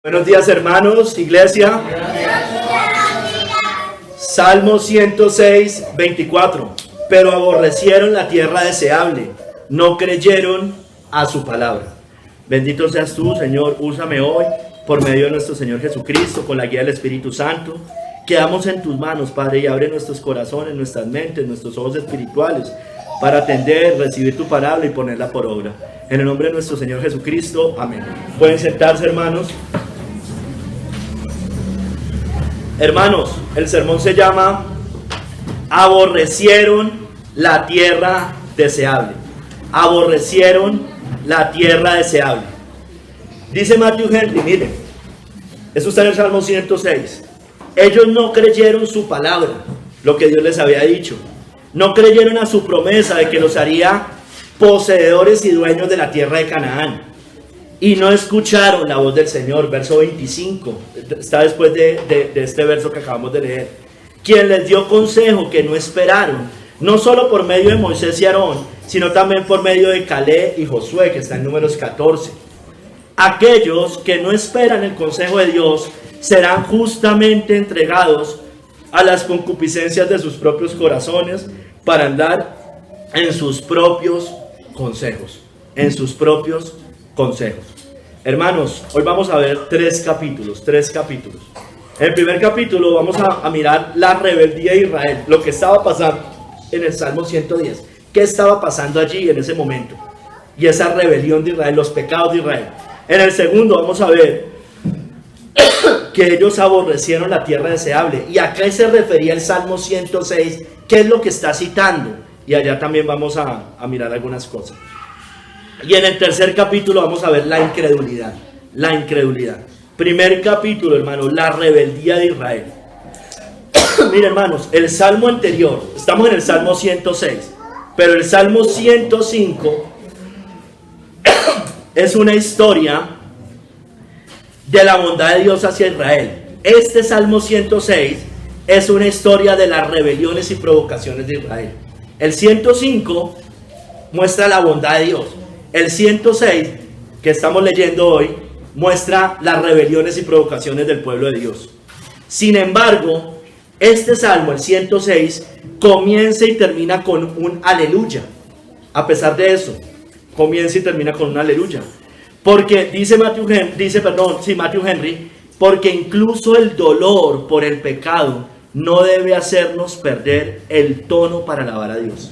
Buenos días, hermanos, iglesia. Salmo 106, 24. Pero aborrecieron la tierra deseable, no creyeron a su palabra. Bendito seas tú, Señor, úsame hoy por medio de nuestro Señor Jesucristo, con la guía del Espíritu Santo. Quedamos en tus manos, Padre, y abre nuestros corazones, nuestras mentes, nuestros ojos espirituales para atender, recibir tu palabra y ponerla por obra. En el nombre de nuestro Señor Jesucristo, amén. Pueden sentarse, hermanos. Hermanos, el sermón se llama Aborrecieron la tierra deseable. Aborrecieron la tierra deseable. Dice Matthew Henry, miren, eso está en el Salmo 106. Ellos no creyeron su palabra, lo que Dios les había dicho. No creyeron a su promesa de que los haría poseedores y dueños de la tierra de Canaán. Y no escucharon la voz del Señor. Verso 25, está después de este verso que acabamos de leer. Quien les dio consejo que no esperaron, no solo por medio de Moisés y Aarón, sino también por medio de Caleb y Josué, que está en Números 14. Aquellos que no esperan el consejo de Dios serán justamente entregados a las concupiscencias de sus propios corazones para andar en sus propios consejos. En sus propios consejos. Hermanos, hoy vamos a ver tres capítulos. En el primer capítulo vamos a mirar la rebeldía de Israel, lo que estaba pasando en el Salmo 110. ¿Qué estaba pasando allí en ese momento? Y esa rebelión de Israel, los pecados de Israel. En el segundo vamos a ver que ellos aborrecieron la tierra deseable. Y acá se refería el Salmo 106, ¿qué es lo que está citando? Y allá también vamos a mirar algunas cosas. Y en el tercer capítulo vamos a ver la incredulidad. La incredulidad. Primer capítulo, hermanos, la rebeldía de Israel. Miren, hermanos, el salmo anterior, estamos en el Salmo 106, pero el Salmo 105 es una historia de la bondad de Dios hacia Israel. Este Salmo 106 es una historia de las rebeliones y provocaciones de Israel. El 105 muestra la bondad de Dios. El 106 que estamos leyendo hoy muestra las rebeliones y provocaciones del pueblo de Dios. Sin embargo, este salmo, el 106, comienza y termina con un aleluya. A pesar de eso, comienza y termina con un aleluya. Porque dice Matthew Henry, porque incluso el dolor por el pecado no debe hacernos perder el tono para alabar a Dios.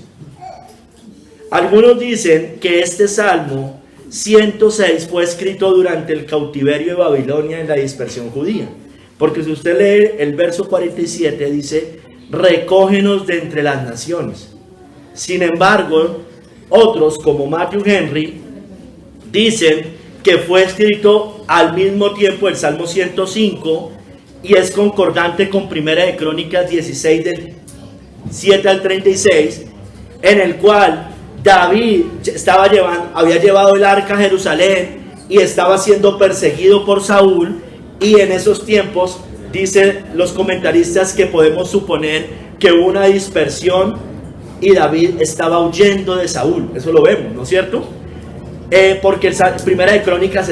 Algunos dicen que este Salmo 106 fue escrito durante el cautiverio de Babilonia en la dispersión judía. Porque si usted lee el verso 47 dice, recógenos de entre las naciones. Sin embargo, otros como Matthew Henry dicen que fue escrito al mismo tiempo el Salmo 105 y es concordante con Primera de Crónicas 16 del 7 al 36, en el cual David había llevado el arca a Jerusalén y estaba siendo perseguido por Saúl, y en esos tiempos dicen los comentaristas que podemos suponer que hubo una dispersión y David estaba huyendo de Saúl. Eso lo vemos, ¿no es cierto? Porque Primera de Crónicas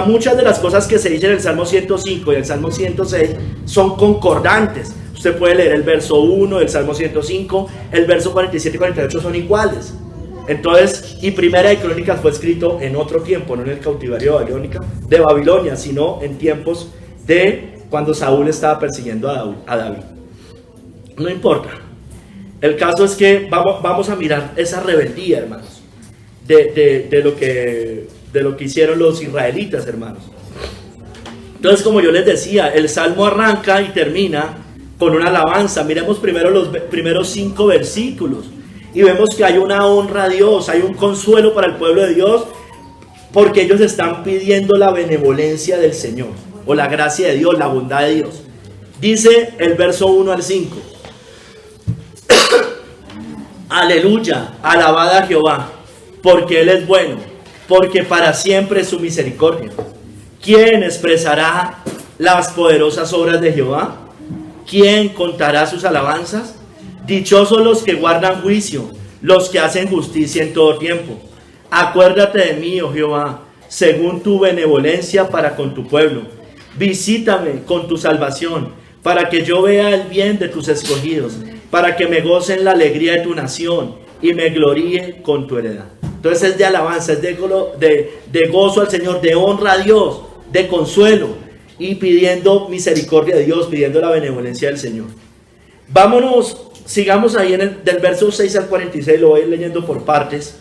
muchas de las cosas que se dicen en el Salmo 105 y el Salmo 106 son concordantes. Usted puede leer el verso 1 del Salmo 105, el verso 47 y 48 son iguales. Entonces, y Primera de Crónicas fue escrito en otro tiempo, no en el cautiverio de Babilonia, sino en tiempos de cuando Saúl estaba persiguiendo a David. No importa. El caso es que vamos a mirar esa rebeldía, hermanos, de lo que hicieron los israelitas, hermanos. Entonces, como yo les decía, el Salmo arranca y termina con una alabanza. Miremos primero los primeros 5 versículos y vemos que hay una honra a Dios, hay un consuelo para el pueblo de Dios, porque ellos están pidiendo la benevolencia del Señor, o la gracia de Dios, la bondad de Dios. Dice el verso 1 al 5, aleluya, alabad a Jehová, porque Él es bueno, porque para siempre es su misericordia. ¿Quién expresará las poderosas obras de Jehová? ¿Quién contará sus alabanzas? Dichosos los que guardan juicio, los que hacen justicia en todo tiempo. Acuérdate de mí, oh Jehová, según tu benevolencia para con tu pueblo. Visítame con tu salvación, para que yo vea el bien de tus escogidos, para que me goce en la alegría de tu nación y me gloríe con tu heredad. Entonces es de alabanza, es de gozo al Señor, de honra a Dios, de consuelo y pidiendo misericordia de Dios, pidiendo la benevolencia del Señor. Vámonos, sigamos ahí del verso 6 al 46, lo voy leyendo por partes,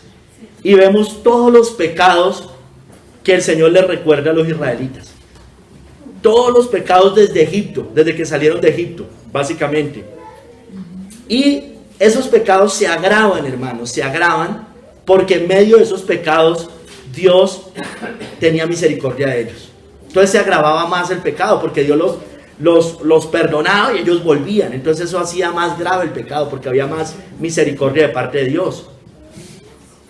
y vemos todos los pecados que el Señor les recuerda a los israelitas. Todos los pecados desde Egipto, desde que salieron de Egipto, básicamente. Y esos pecados se agravan, hermanos, se agravan porque en medio de esos pecados Dios tenía misericordia de ellos. Entonces se agravaba más el pecado porque Dios los perdonaba y ellos volvían. Entonces eso hacía más grave el pecado porque había más misericordia de parte de Dios.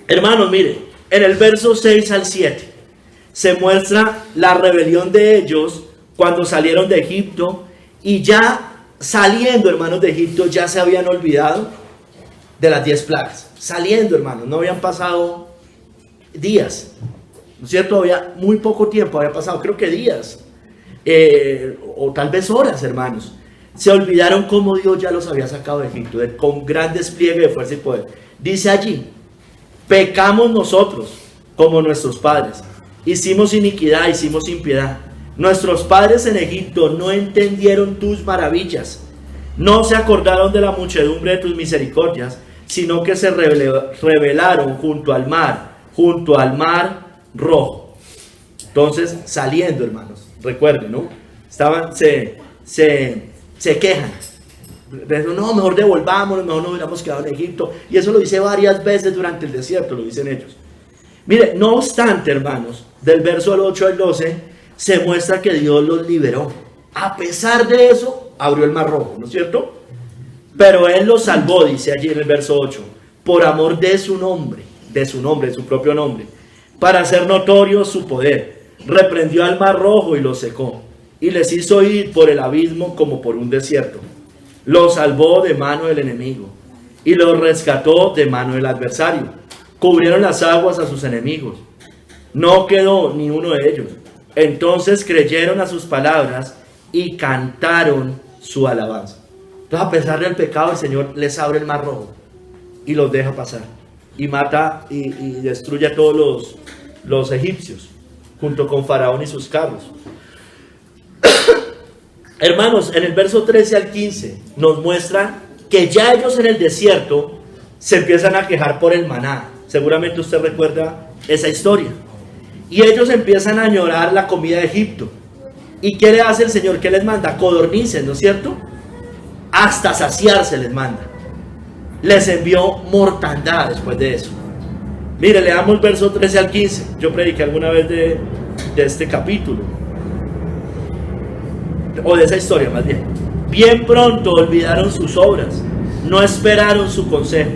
Hermanos, mire, en el verso 6 al 7 se muestra la rebelión de ellos cuando salieron de Egipto, y ya saliendo, hermanos, de Egipto ya se habían olvidado de las 10 plagas. Saliendo, hermanos, no habían pasado días, ¿no es cierto? Había muy poco tiempo, había pasado, creo que días, o tal vez horas, hermanos. Se olvidaron cómo Dios ya los había sacado de Egipto, con gran despliegue de fuerza y poder. Dice allí: pecamos nosotros como nuestros padres, hicimos iniquidad, hicimos impiedad. Nuestros padres en Egipto no entendieron tus maravillas, no se acordaron de la muchedumbre de tus misericordias, sino que se rebelaron junto al mar rojo. Entonces, saliendo, hermanos, recuerden, ¿no? Se quejan. No, mejor devolvámonos, mejor nos hubiéramos quedado en Egipto. Y eso lo dice varias veces durante el desierto, lo dicen ellos. Mire, no obstante, hermanos, del verso al 8 al 12, se muestra que Dios los liberó. A pesar de eso, abrió el mar rojo, ¿no es cierto? Pero Él los salvó, dice allí en el verso 8, por amor de su nombre, de su propio nombre, para hacer notorio su poder. Reprendió al mar rojo y los secó, y les hizo ir por el abismo como por un desierto. Los salvó de mano del enemigo, y los rescató de mano del adversario. Cubrieron las aguas a sus enemigos, no quedó ni uno de ellos. Entonces creyeron a sus palabras y cantaron su alabanza. Entonces, a pesar del pecado, el Señor les abre el mar rojo y los deja pasar. Y mata y destruye a todos los egipcios, junto con Faraón y sus carros. Hermanos, en el verso 13 al 15 nos muestra que ya ellos en el desierto se empiezan a quejar por el maná. Seguramente usted recuerda esa historia. Y ellos empiezan a añorar la comida de Egipto. ¿Y qué le hace el Señor? ¿Qué les manda? Codornices, ¿no es cierto? Hasta saciarse les manda. Les envió mortandad después de eso. Mire, leamos verso 13 al 15. Yo prediqué alguna vez de este capítulo, o de esa historia más bien. Bien pronto olvidaron sus obras, no esperaron su consejo.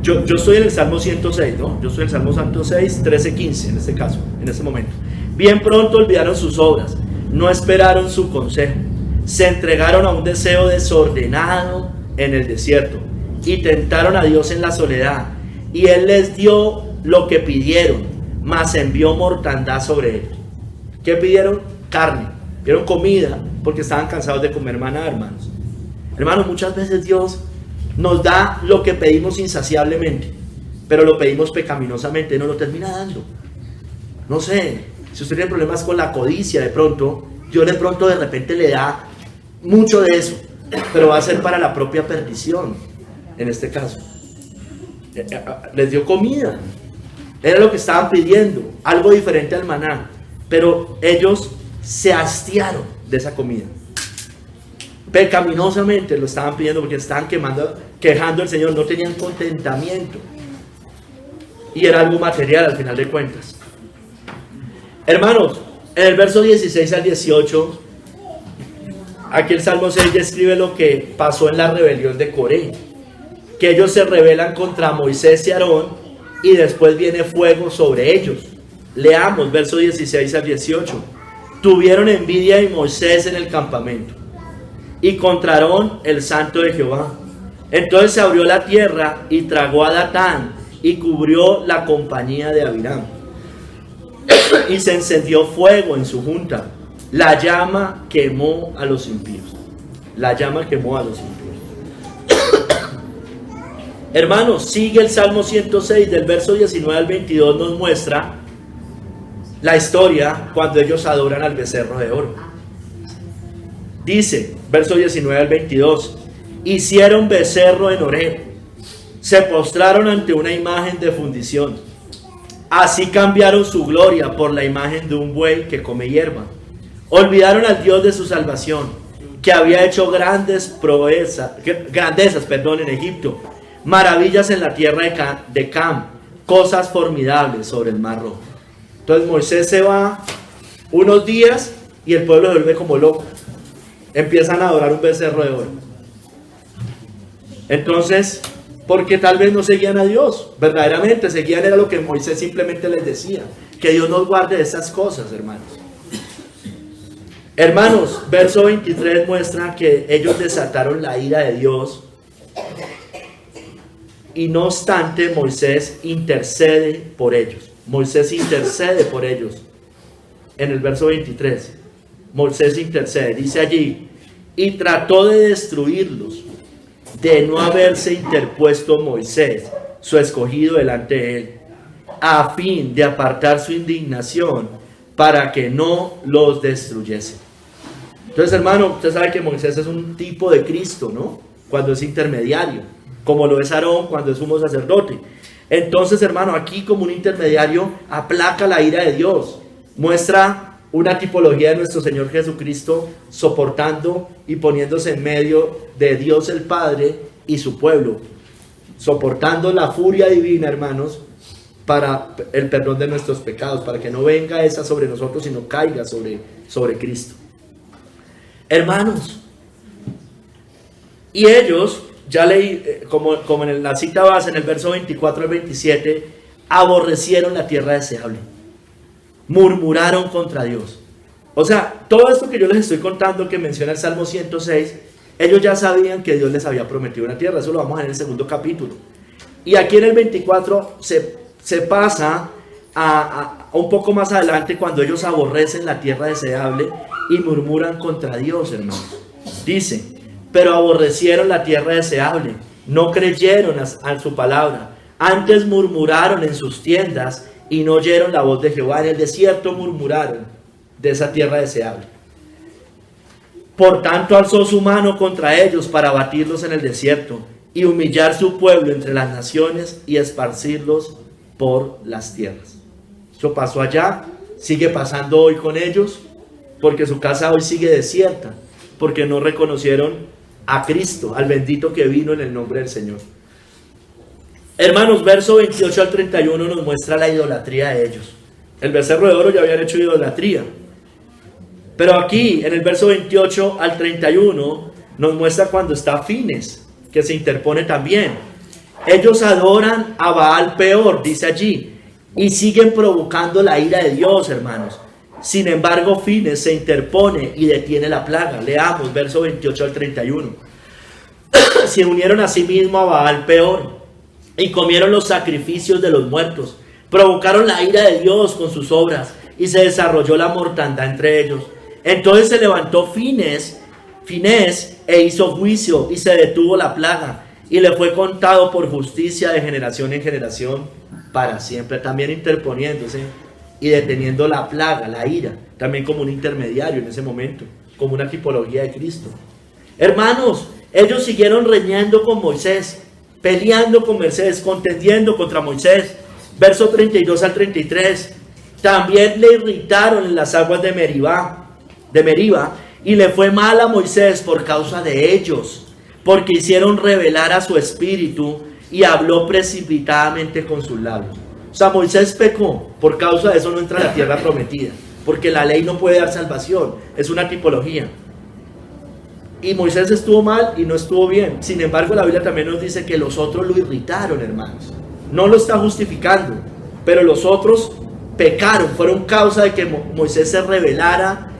Yo estoy en el Salmo 106, ¿no? Yo estoy en el Salmo 106, 13, 15 en este caso, en este momento. Bien pronto olvidaron sus obras, no esperaron su consejo. Se entregaron a un deseo desordenado en el desierto y tentaron a Dios en la soledad. Y Él les dio lo que pidieron, mas envió mortandad sobre ellos. ¿Qué pidieron? Carne. Pidieron comida porque estaban cansados de comer maná, hermanos. Hermanos, muchas veces Dios nos da lo que pedimos insaciablemente, pero lo pedimos pecaminosamente, no lo termina dando. No sé, si usted tiene problemas con la codicia, de pronto, Dios de repente le da mucho de eso, pero va a ser para la propia perdición, en este caso. Les dio comida, era lo que estaban pidiendo, algo diferente al maná, pero ellos se hastiaron de esa comida. Pecaminosamente lo estaban pidiendo porque estaban quejando al Señor, no tenían contentamiento. Y era algo material al final de cuentas. Hermanos, en el verso 16 al 18, aquí el Salmo 6 describe lo que pasó en la rebelión de Coré. Que ellos se rebelan contra Moisés y Aarón y después viene fuego sobre ellos. Leamos verso 16 al 18. Tuvieron envidia de Moisés en el campamento y contra Aarón el santo de Jehová. Entonces se abrió la tierra y tragó a Datán y cubrió la compañía de Abiram. y se encendió fuego en su junta. La llama quemó a los impíos. La llama quemó a los impíos. Hermanos, sigue el Salmo 106 del verso 19 al 22, nos muestra la historia cuando ellos adoran al becerro de oro. Dice, verso 19 al 22, hicieron becerro en Horeb, se postraron ante una imagen de fundición. Así cambiaron su gloria por la imagen de un buey que come hierba. Olvidaron al Dios de su salvación, que había hecho grandezas en Egipto, maravillas en la tierra de Cam, cosas formidables sobre el mar Rojo. Entonces Moisés se va unos días y el pueblo se vuelve como loco. Empiezan a adorar un becerro de oro. Entonces, porque tal vez no seguían a Dios, verdaderamente seguían era lo que Moisés simplemente les decía. Que Dios nos guarde de esas cosas, hermanos. Hermanos, verso 23 muestra que ellos desataron la ira de Dios. Y no obstante, Moisés intercede por ellos. Moisés intercede por ellos. En el verso 23, Moisés intercede, dice allí, y trató de destruirlos, de no haberse interpuesto Moisés, su escogido, delante de él, a fin de apartar su indignación, para que no los destruyese. Entonces, hermano, usted sabe que Moisés es un tipo de Cristo, ¿no? Cuando es intermediario, como lo es Aarón cuando es sumo sacerdote. Entonces, hermano, aquí como un intermediario aplaca la ira de Dios, muestra una tipología de nuestro Señor Jesucristo soportando y poniéndose en medio de Dios el Padre y su pueblo, soportando la furia divina, hermanos, para el perdón de nuestros pecados, para que no venga esa sobre nosotros, sino caiga sobre Cristo. Hermanos, y ellos, ya leí, como en la cita base, en el verso 24 al 27, aborrecieron la tierra deseable, murmuraron contra Dios. O sea, todo esto que yo les estoy contando, que menciona el Salmo 106, ellos ya sabían que Dios les había prometido una tierra. Eso lo vamos a ver en el segundo capítulo. Y aquí en el 24 se pasa a un poco más adelante, cuando ellos aborrecen la tierra deseable y murmuran contra Dios, hermanos. Dice, pero aborrecieron la tierra deseable, no creyeron a su palabra, antes murmuraron en sus tiendas y no oyeron la voz de Jehová. En el desierto murmuraron de esa tierra deseable. Por tanto alzó su mano contra ellos para abatirlos en el desierto y humillar su pueblo entre las naciones y esparcirlos por las tierras. Eso pasó allá, sigue pasando hoy con ellos, porque su casa hoy sigue desierta, porque no reconocieron a Cristo, al bendito que vino en el nombre del Señor. Hermanos, verso 28 al 31 nos muestra la idolatría de ellos. El becerro de oro ya habían hecho idolatría, pero aquí en el verso 28 al 31 nos muestra cuando está Fines, que se interpone también. Ellos adoran a Baal Peor, dice allí, y siguen provocando la ira de Dios, hermanos. Sin embargo, Fines se interpone y detiene la plaga. Leamos verso 28 al 31. Se unieron a sí mismo a Baal Peor y comieron los sacrificios de los muertos. Provocaron la ira de Dios con sus obras y se desarrolló la mortandad entre ellos. Entonces se levantó Finés e hizo juicio y se detuvo la plaga y le fue contado por justicia de generación en generación para siempre. También interponiéndose y deteniendo la plaga, la ira, también como un intermediario en ese momento, como una tipología de Cristo. Hermanos, ellos siguieron reñando con Moisés, peleando con Moisés, contendiendo contra Moisés. Verso 32 al 33. También le irritaron en las aguas de Meribá, y le fue mal a Moisés por causa de ellos, porque hicieron rebelar a su espíritu y habló precipitadamente con sus labios. O sea, Moisés pecó, por causa de eso no entra a la tierra prometida, porque la ley no puede dar salvación, es una tipología. Y Moisés estuvo mal y no estuvo bien. Sin embargo, la Biblia también nos dice que los otros lo irritaron, hermanos. No lo está justificando, pero los otros pecaron, fueron causa de que Moisés se rebelara,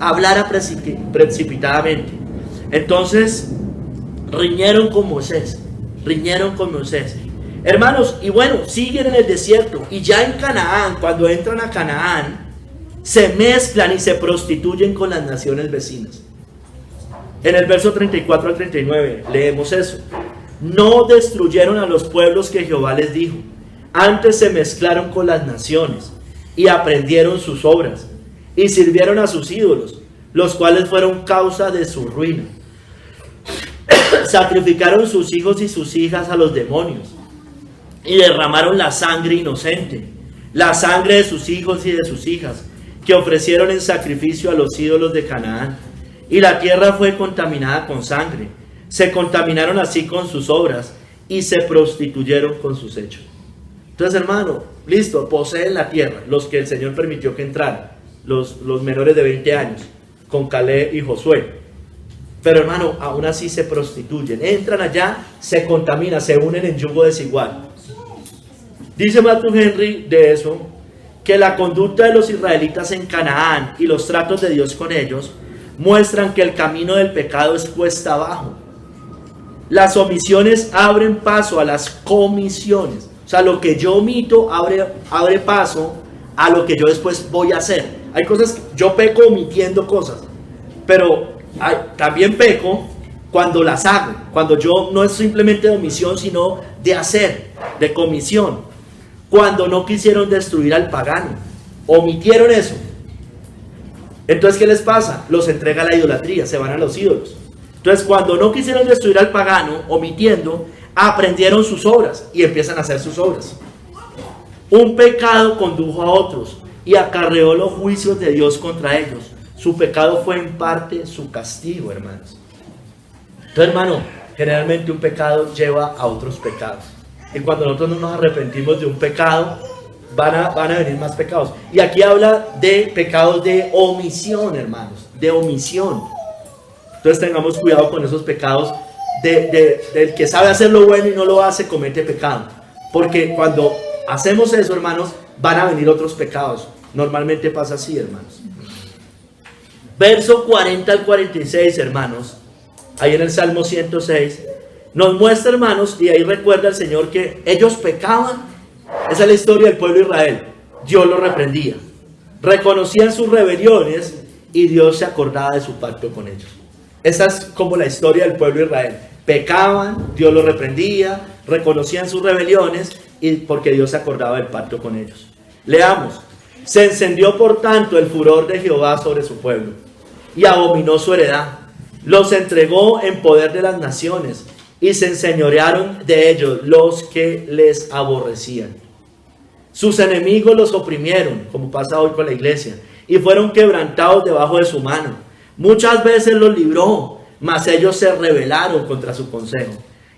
hablara precipitadamente. Entonces riñeron con Moisés. Hermanos, y bueno, siguen en el desierto. Y ya en Canaán, cuando entran a Canaán, se mezclan y se prostituyen con las naciones vecinas. En el verso 34 al 39 leemos eso. No destruyeron a los pueblos que Jehová les dijo. Antes se mezclaron con las naciones y aprendieron sus obras y sirvieron a sus ídolos, los cuales fueron causa de su ruina. Sacrificaron sus hijos y sus hijas a los demonios y derramaron la sangre inocente, la sangre de sus hijos y de sus hijas, que ofrecieron en sacrificio a los ídolos de Canaán. Y la tierra fue contaminada con sangre. Se contaminaron así con sus obras y se prostituyeron con sus hechos. Entonces, hermano, listo, poseen la tierra, los que el Señor permitió que entraran, los menores de 20 años, con Caleb y Josué. Pero, hermano, aún así se prostituyen. Entran allá, se contaminan, se unen en yugo desigual. Dice Matthew Henry de eso, que la conducta de los israelitas en Canaán y los tratos de Dios con ellos muestran que el camino del pecado es cuesta abajo. Las omisiones abren paso a las comisiones. O sea, lo que yo omito abre paso a lo que yo después voy a hacer. Hay cosas, yo peco omitiendo cosas, pero también peco cuando las hago. Cuando yo no es simplemente de omisión, sino de hacer, de comisión. Cuando no quisieron destruir al pagano, omitieron eso. Entonces, ¿qué les pasa? Los entrega a la idolatría, se van a los ídolos. Entonces, cuando no quisieron destruir al pagano, omitiendo, aprendieron sus obras y empiezan a hacer sus obras. Un pecado condujo a otros y acarreó los juicios de Dios contra ellos. Su pecado fue en parte su castigo, hermanos. Entonces, hermano, generalmente un pecado lleva a otros pecados. Y cuando nosotros no nos arrepentimos de un pecado, van a venir más pecados. Y aquí habla de pecados de omisión, hermanos, de omisión. Entonces tengamos cuidado con esos pecados del que sabe hacer lo bueno y no lo hace, comete pecado. Porque cuando hacemos eso, hermanos, van a venir otros pecados. Normalmente pasa así, hermanos. Verso 40 al 46, hermanos, ahí en el Salmo 106, nos muestra, hermanos, y ahí recuerda el Señor que ellos pecaban. Esa es la historia del pueblo de Israel. Dios los reprendía. Reconocían sus rebeliones y Dios se acordaba de su pacto con ellos. Esa es como la historia del pueblo de Israel. Pecaban, Dios los reprendía, reconocían sus rebeliones y porque Dios se acordaba del pacto con ellos. Leamos. Se encendió por tanto el furor de Jehová sobre su pueblo y abominó su heredad. Los entregó en poder de las naciones y se enseñorearon de ellos los que les aborrecían. Sus enemigos los oprimieron, como pasa hoy con la iglesia, y fueron quebrantados debajo de su mano. Muchas veces los libró, mas ellos se rebelaron contra su consejo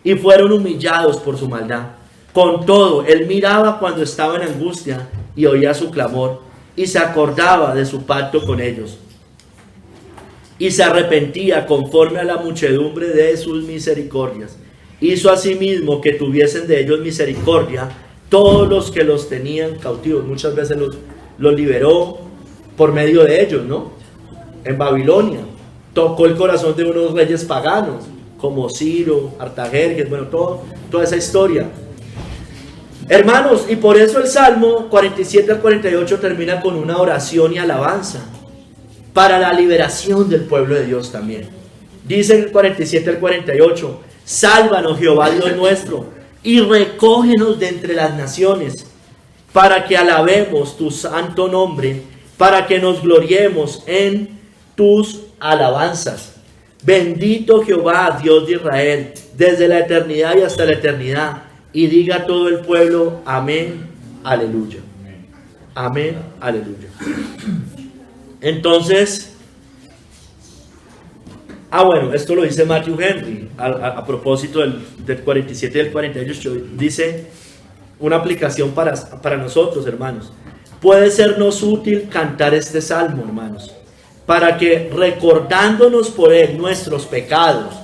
y fueron humillados por su maldad. Con todo, él miraba cuando estaba en angustia y oía su clamor y se acordaba de su pacto con ellos. Y se arrepentía conforme a la muchedumbre de sus misericordias. Hizo asimismo que tuviesen de ellos misericordia todos los que los tenían cautivos. Muchas veces los liberó por medio de ellos, ¿no? En Babilonia. Tocó el corazón de unos reyes paganos, como Ciro, Artajerjes, bueno, toda esa historia. Hermanos, y por eso el Salmo 47 al 48 termina con una oración y alabanza para la liberación del pueblo de Dios también. Dice el 47 al 48, sálvanos Jehová Dios nuestro, y recógenos de entre las naciones, para que alabemos tu santo nombre, para que nos gloriemos en tus alabanzas. Bendito Jehová Dios de Israel, desde la eternidad y hasta la eternidad. Y diga todo el pueblo, amén, aleluya. Amén, aleluya. Entonces, bueno, esto lo dice Matthew Henry a propósito del 47 y del 48. Dice una aplicación para nosotros, hermanos. Puede sernos útil cantar este salmo, hermanos, para que recordándonos por él nuestros pecados,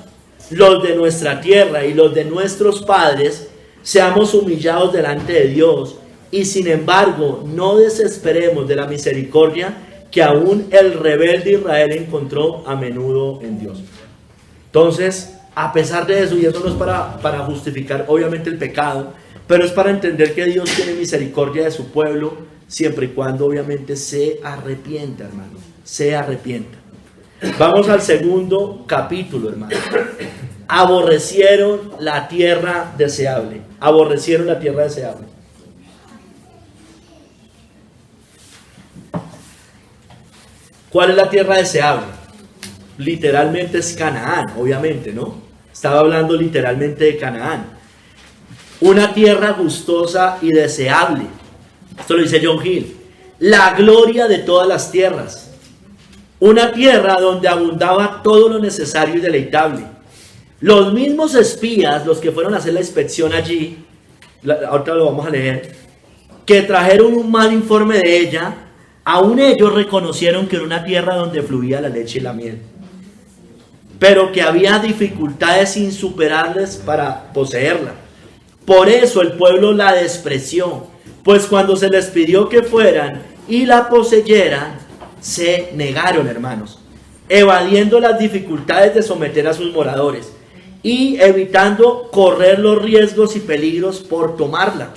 los de nuestra tierra y los de nuestros padres, seamos humillados delante de Dios y sin embargo no desesperemos de la misericordia que aún el rebelde Israel encontró a menudo en Dios. Entonces, a pesar de eso, y eso no es para justificar obviamente el pecado, pero es para entender que Dios tiene misericordia de su pueblo, siempre y cuando obviamente se arrepienta, hermano, se arrepienta. Vamos al segundo capítulo, hermano. Aborrecieron la tierra deseable. Aborrecieron la tierra deseable. ¿Cuál es la tierra deseable? Literalmente es Canaán, obviamente, ¿no? Estaba hablando literalmente de Canaán. Una tierra gustosa y deseable. Esto lo dice John Hill. La gloria de todas las tierras. Una tierra donde abundaba todo lo necesario y deleitable. Los mismos espías, los que fueron a hacer la inspección allí, ahorita lo vamos a leer, que trajeron un mal informe de ella, aún ellos reconocieron que era una tierra donde fluía la leche y la miel, pero que había dificultades insuperables para poseerla. Por eso el pueblo la despreció, pues cuando se les pidió que fueran y la poseyeran, se negaron, hermanos, evadiendo las dificultades de someter a sus moradores y evitando correr los riesgos y peligros por tomarla,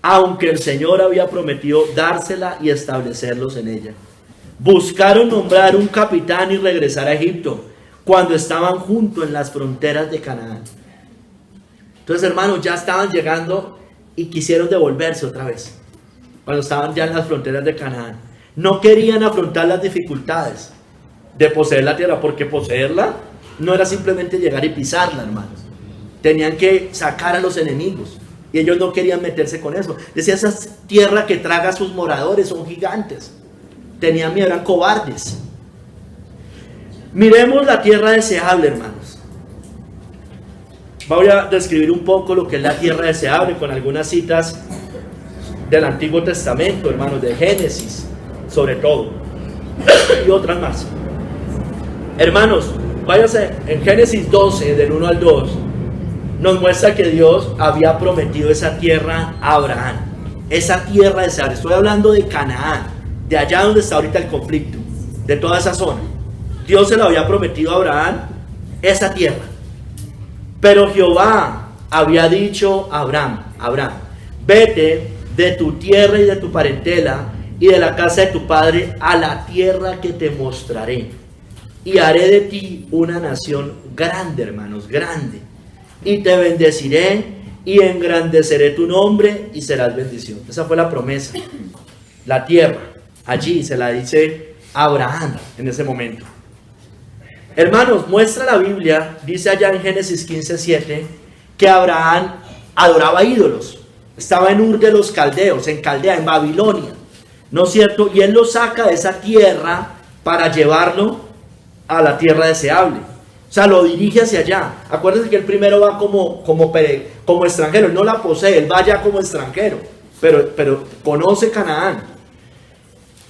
aunque el Señor había prometido dársela y establecerlos en ella. Buscaron nombrar un capitán y regresar a Egipto cuando estaban junto en las fronteras de Canaán. Entonces, hermanos, ya estaban llegando y quisieron devolverse otra vez, cuando estaban ya en las fronteras de Canaán. No querían afrontar las dificultades de poseer la tierra, porque poseerla no era simplemente llegar y pisarla, hermanos. Tenían que sacar a los enemigos, y ellos no querían meterse con eso. Decía, esa tierra que traga a sus moradores son gigantes. Tenían miedo, eran cobardes. Miremos la tierra deseable, hermanos. Voy a describir un poco lo que es la tierra deseable con algunas citas del Antiguo Testamento, hermanos, de Génesis, sobre todo, y otras más. Hermanos, váyase en Génesis 12, del 1 al 2, nos muestra que Dios había prometido esa tierra a Abraham, esa tierra deseable. Estoy hablando de Canaán, de allá donde está ahorita el conflicto, de toda esa zona. Dios se lo había prometido a Abraham, esa tierra. Pero Jehová había dicho a Abraham, vete de tu tierra y de tu parentela y de la casa de tu padre a la tierra que te mostraré, y haré de ti una nación grande, hermanos, grande, y te bendeciré y engrandeceré tu nombre y serás bendición. Esa fue la promesa. La tierra, allí se la dice a Abraham en ese momento. Hermanos, muestra la Biblia, dice allá en Génesis 15:7, que Abraham adoraba ídolos. Estaba en Ur de los Caldeos, en Caldea, en Babilonia, ¿no es cierto? Y él lo saca de esa tierra para llevarlo a la tierra deseable. O sea, lo dirige hacia allá. Acuérdense que él primero va como extranjero, él no la posee, él va ya como extranjero, pero conoce Canaán.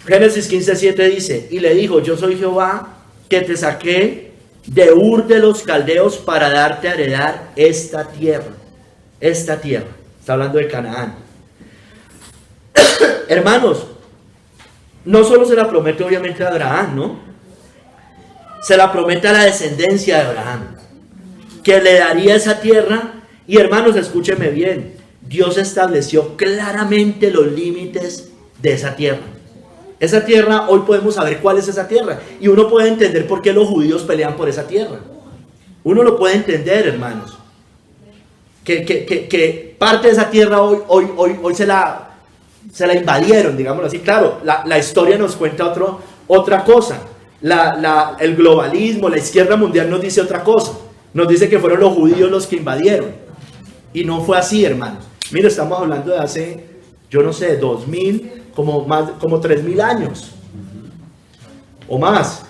Génesis 15:7 dice, y le dijo, yo soy Jehová, que te saqué de Ur de los Caldeos para darte a heredar esta tierra. Esta tierra. Está hablando de Canaán. Hermanos, no solo se la promete obviamente a Abraham, ¿no? Se la promete a la descendencia de Abraham, que le daría esa tierra. Y hermanos, escúcheme bien, Dios estableció claramente los límites de esa tierra. Esa tierra, hoy podemos saber cuál es esa tierra. Y uno puede entender por qué los judíos pelean por esa tierra. Uno lo puede entender, hermanos. Que parte de esa tierra hoy se la invadieron, digámoslo así. Claro, la historia nos cuenta otra cosa. El globalismo, la izquierda mundial nos dice otra cosa. Nos dice que fueron los judíos los que invadieron. Y no fue así, hermanos. Mire, estamos hablando de hace, yo no sé, 2000, como 3000 años. O más.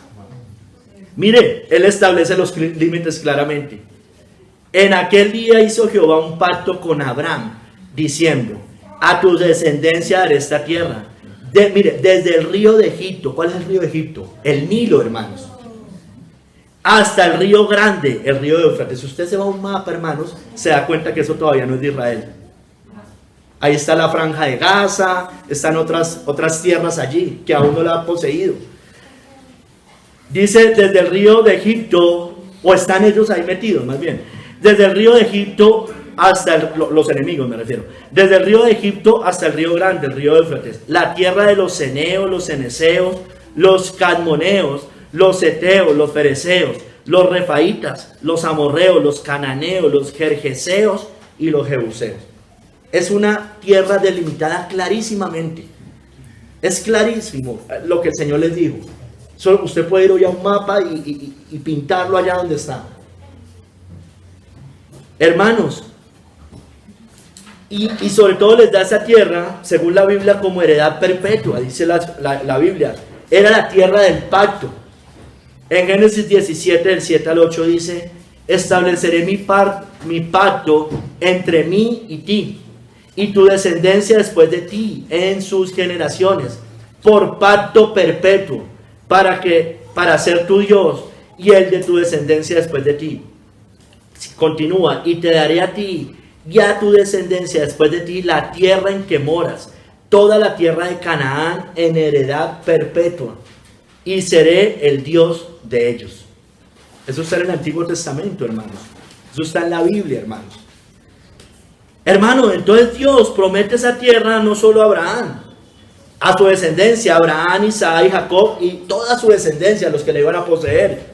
Mire, él establece los límites claramente. En aquel día hizo Jehová un pacto con Abraham, diciendo, a tu descendencia daré esta tierra. Mire, desde el río de Egipto. ¿Cuál es el río de Egipto? El Nilo, hermanos. Hasta el río grande, el río de Éufrates. Si usted se va a un mapa, hermanos, se da cuenta que eso todavía no es de Israel. Ahí está la franja de Gaza, están otras tierras allí que aún no la han poseído. Dice, desde el río de Egipto, o están ellos ahí metidos más bien, desde el río de Egipto hasta los enemigos me refiero, desde el río de Egipto hasta el río grande, el río de Éufrates, la tierra de los ceneos, los ceneseos, los cadmoneos, los heteos, los fereceos, los refaitas, los amorreos, los cananeos, los gergeseos y los jebuseos. Es una tierra delimitada clarísimamente. Es clarísimo lo que el Señor les dijo. Solo usted puede ir hoy a un mapa y pintarlo allá donde está. Hermanos, y sobre todo les da esa tierra, según la Biblia, como heredad perpetua, dice la Biblia. Era la tierra del pacto. En Génesis 17, del 7 al 8 dice: estableceré mi pacto entre mí y ti, y tu descendencia después de ti, en sus generaciones, por pacto perpetuo, para ser tu Dios y el de tu descendencia después de ti. Continúa: y te daré a ti y a tu descendencia después de ti la tierra en que moras, toda la tierra de Canaán en heredad perpetua, y seré el Dios de ellos. Eso está en el Antiguo Testamento, hermanos. Eso está en la Biblia, hermanos. Hermanos, entonces Dios promete esa tierra no solo a Abraham, a su descendencia, Abraham, Isaac y Jacob y toda su descendencia, los que le iban a poseer.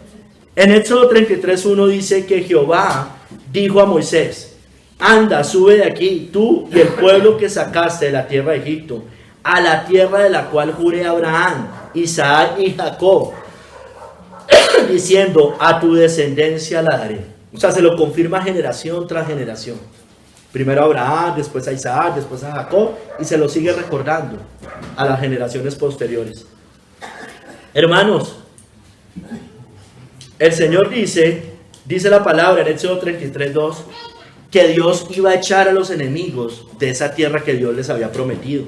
En Éxodo 33:1 dice que Jehová dijo a Moisés: anda, sube de aquí, tú y el pueblo que sacaste de la tierra de Egipto, a la tierra de la cual juré a Abraham, Isaac y Jacob, diciendo: a tu descendencia la daré. O sea, se lo confirma generación tras generación. Primero a Abraham, después a Isaac, después a Jacob, y se lo sigue recordando a las generaciones posteriores. Hermanos, el Señor dice la palabra en Éxodo 33:2, que Dios iba a echar a los enemigos de esa tierra que Dios les había prometido.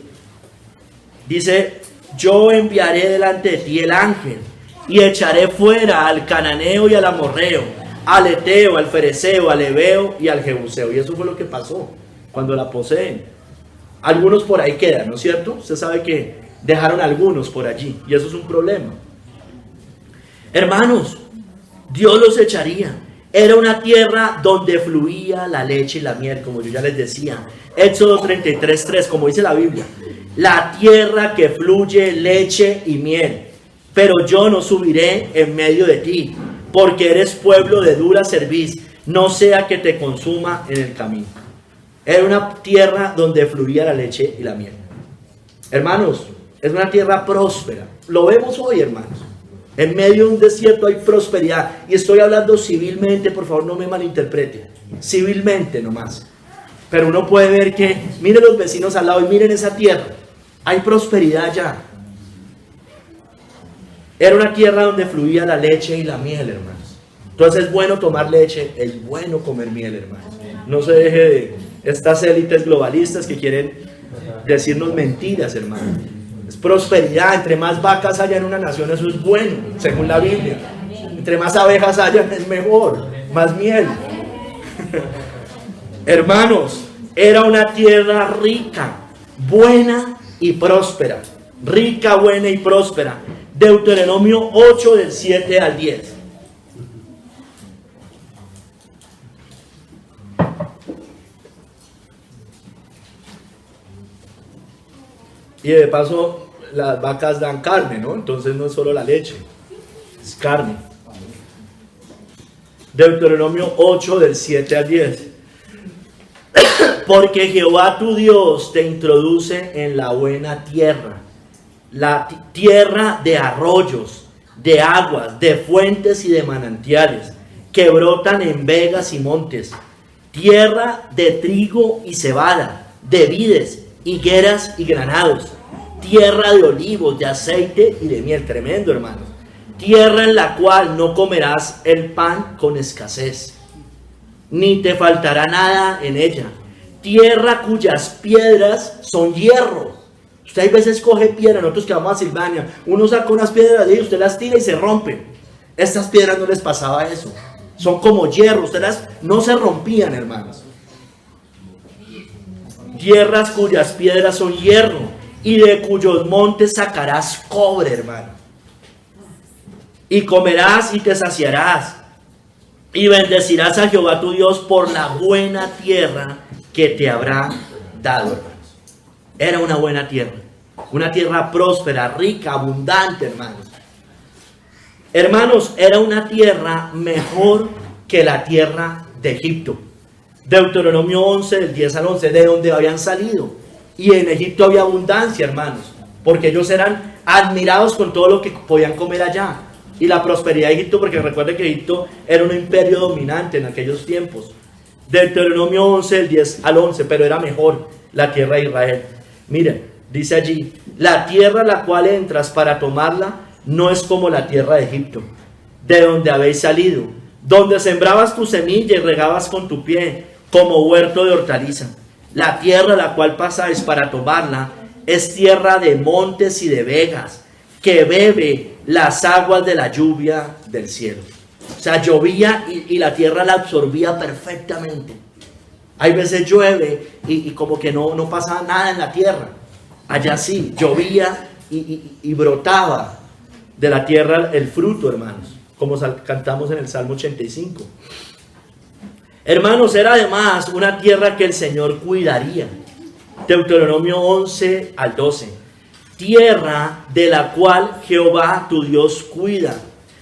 Dice: yo enviaré delante de ti el ángel, y echaré fuera al cananeo y al amorreo, al heteo, al fereceo, al heveo y al jebuseo. Y eso fue lo que pasó cuando la poseen. Algunos por ahí quedan, ¿no es cierto? Usted sabe que dejaron algunos por allí, y eso es un problema. Hermanos, Dios los echaría. Era una tierra donde fluía la leche y la miel, como yo ya les decía. Éxodo 33:3, como dice la Biblia: la tierra que fluye leche y miel. Pero yo no subiré en medio de ti, porque eres pueblo de dura cerviz, no sea que te consuma en el camino. Era una tierra donde fluía la leche y la miel. Hermanos, es una tierra próspera. Lo vemos hoy, hermanos. En medio de un desierto hay prosperidad. Y estoy hablando civilmente, por favor no me malinterprete. Civilmente nomás. Pero uno puede ver que, miren los vecinos al lado y miren esa tierra. Hay prosperidad allá. Era una tierra donde fluía la leche y la miel, hermanos. Entonces es bueno tomar leche, es bueno comer miel, hermanos. No se deje de estas élites globalistas que quieren decirnos mentiras, hermanos. Es prosperidad. Entre más vacas haya en una nación, eso es bueno, según la Biblia. Entre más abejas haya, es mejor. Más miel. Hermanos, era una tierra rica, buena y próspera. Rica, buena y próspera. Deuteronomio 8, del 7 al 10. Y de paso, las vacas dan carne, ¿no? Entonces no es solo la leche, es carne. Deuteronomio 8, del 7 al 10. Porque Jehová tu Dios te introduce en la buena tierra, la tierra de arroyos, de aguas, de fuentes y de manantiales, que brotan en vegas y montes, tierra de trigo y cebada, de vides, higueras y granados, tierra de olivos, de aceite y de miel. Tremendo, hermanos. Tierra en la cual no comerás el pan con escasez, ni te faltará nada en ella. Tierra cuyas piedras son hierro. Usted a veces coge piedra, nosotros que vamos a Silvania, uno saca unas piedras de ahí, usted las tira y se rompen. Estas piedras no les pasaba eso. Son como hierro, ustedes no se rompían, hermanos. Tierras cuyas piedras son hierro, y de cuyos montes sacarás cobre, hermano. Y comerás y te saciarás. y bendecirás a Jehová tu Dios por la buena tierra que te habrá dado, hermanos. Era una tierra próspera, rica, abundante, hermanos. Hermanos, era una tierra mejor que la tierra de Egipto. Deuteronomio 11, del 10 al 11, de donde habían salido. Y en Egipto había abundancia, hermanos, porque ellos eran admirados con todo lo que podían comer allá. Y la prosperidad de Egipto, porque recuerden que Egipto era un imperio dominante en aquellos tiempos. Deuteronomio 11, del 10 al 11, pero era mejor la tierra de Israel. Miren, dice allí, la tierra a la cual entras para tomarla no es como la tierra de Egipto, de donde habéis salido, donde sembrabas tu semilla y regabas con tu pie, como huerto de hortaliza. La tierra a la cual pasáis para tomarla es tierra de montes y de vegas, que bebe las aguas de la lluvia del cielo. O sea, llovía y la tierra la absorbía perfectamente. Hay veces llueve y como que no pasaba nada en la tierra. Allá sí, llovía y brotaba de la tierra el fruto, hermanos, como cantamos en el Salmo 85. Hermanos, era además una tierra que el Señor cuidaría. Deuteronomio 11 al 12. Tierra de la cual Jehová tu Dios cuida.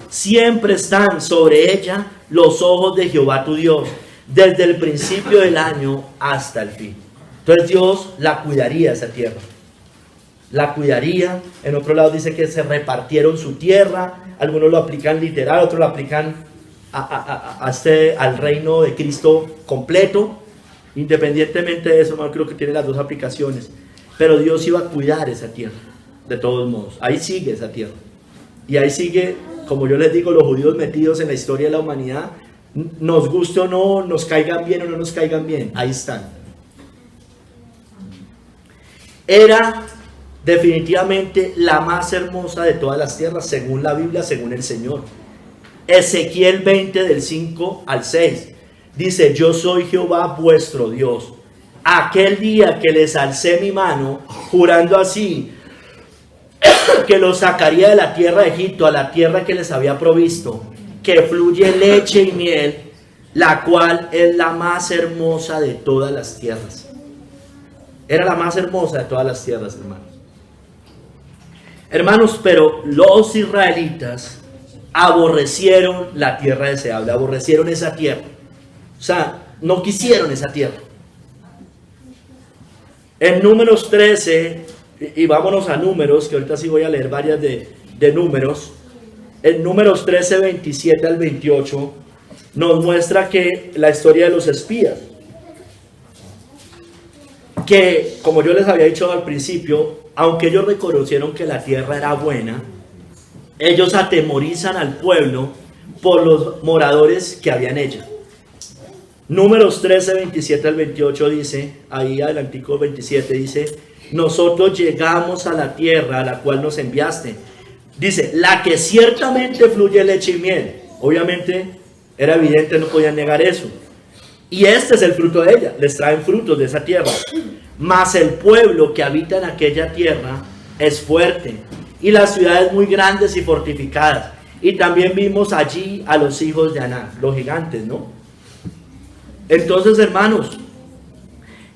Siempre están sobre ella los ojos de Jehová tu Dios, desde el principio del año hasta el fin. Entonces Dios la cuidaría, esa tierra. La cuidaría. En otro lado dice que se repartieron su tierra. Algunos lo aplican literal, otros lo aplican al reino de Cristo completo. Independientemente de eso, no creo que tiene las dos aplicaciones. Pero Dios iba a cuidar esa tierra, de todos modos. Ahí sigue esa tierra. Y ahí sigue, como yo les digo, los judíos metidos en la historia de la humanidad. Nos guste o no, nos caigan bien o no nos caigan bien, ahí están. Era definitivamente la más hermosa de todas las tierras, según la Biblia, según el Señor. Ezequiel 20, del 5 al 6, dice: yo soy Jehová vuestro Dios. Aquel día que les alcé mi mano, jurando así, que los sacaría de la tierra de Egipto, a la tierra que les había provisto, que fluye leche y miel, la cual es la más hermosa de todas las tierras. Era la más hermosa de todas las tierras, hermanos. Hermanos, pero los israelitas aborrecieron la tierra deseable, aborrecieron esa tierra. O sea, no quisieron esa tierra. En Números 13, y vámonos a Números, que ahorita sí voy a leer varias de Números. En Números 13, 27 al 28, nos muestra que la historia de los espías, que como yo les había dicho al principio, aunque ellos reconocieron que la tierra era buena, ellos atemorizan al pueblo por los moradores que había en ella. Números 13, 27 al 28 dice, ahí adelantico 27 dice: nosotros llegamos a la tierra a la cual nos enviaste. Dice, la que ciertamente fluye leche y miel. Obviamente era evidente, no podían negar eso. Y este es el fruto de ella, les traen frutos de esa tierra. Mas el pueblo que habita en aquella tierra es fuerte, y las ciudades muy grandes y fortificadas. Y también vimos allí a los hijos de Aná, los gigantes, ¿no? Entonces, hermanos,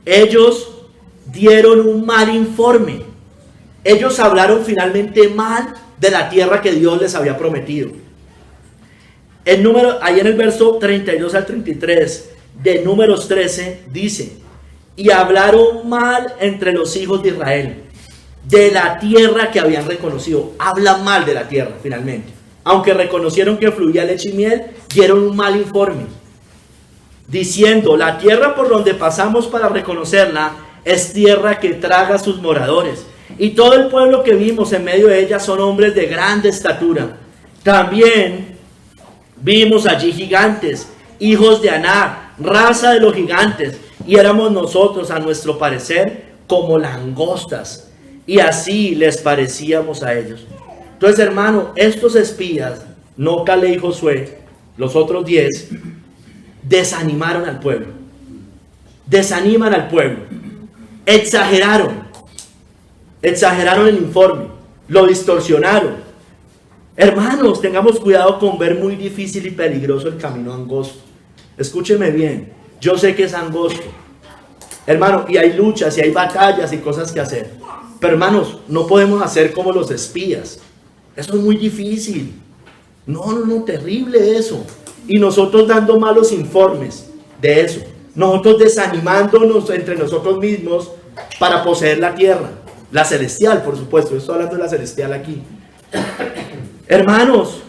ellos dieron un mal informe. Ellos hablaron finalmente mal de la tierra que Dios les había prometido. Ahí en el verso 32 al 33 de Números 13 dice: y hablaron mal entre los hijos de Israel de la tierra que habían reconocido. Hablan mal de la tierra finalmente. Aunque reconocieron que fluía leche y miel, dieron un mal informe, diciendo: la tierra por donde pasamos para reconocerla es tierra que traga a sus moradores, y todo el pueblo que vimos en medio de ella son hombres de grande estatura. También vimos allí gigantes, hijos de Aná, raza de los gigantes, y éramos nosotros, a nuestro parecer, como langostas, y así les parecíamos a ellos. Entonces, hermano, estos espías, no Caleb y Josué, los otros 10, desanimaron al pueblo. Desaniman al pueblo. Exageraron el informe, lo distorsionaron. Hermanos, tengamos cuidado con ver muy difícil y peligroso el camino angosto. Escúcheme bien, yo sé que es angosto, hermano, y hay luchas y hay batallas y cosas que hacer. Pero hermanos, no podemos hacer como los espías. Eso es muy difícil. No, terrible eso. Y nosotros dando malos informes de eso. Nosotros desanimándonos entre nosotros mismos para poseer la tierra. La celestial, por supuesto. Estoy hablando de la celestial aquí. Hermanos,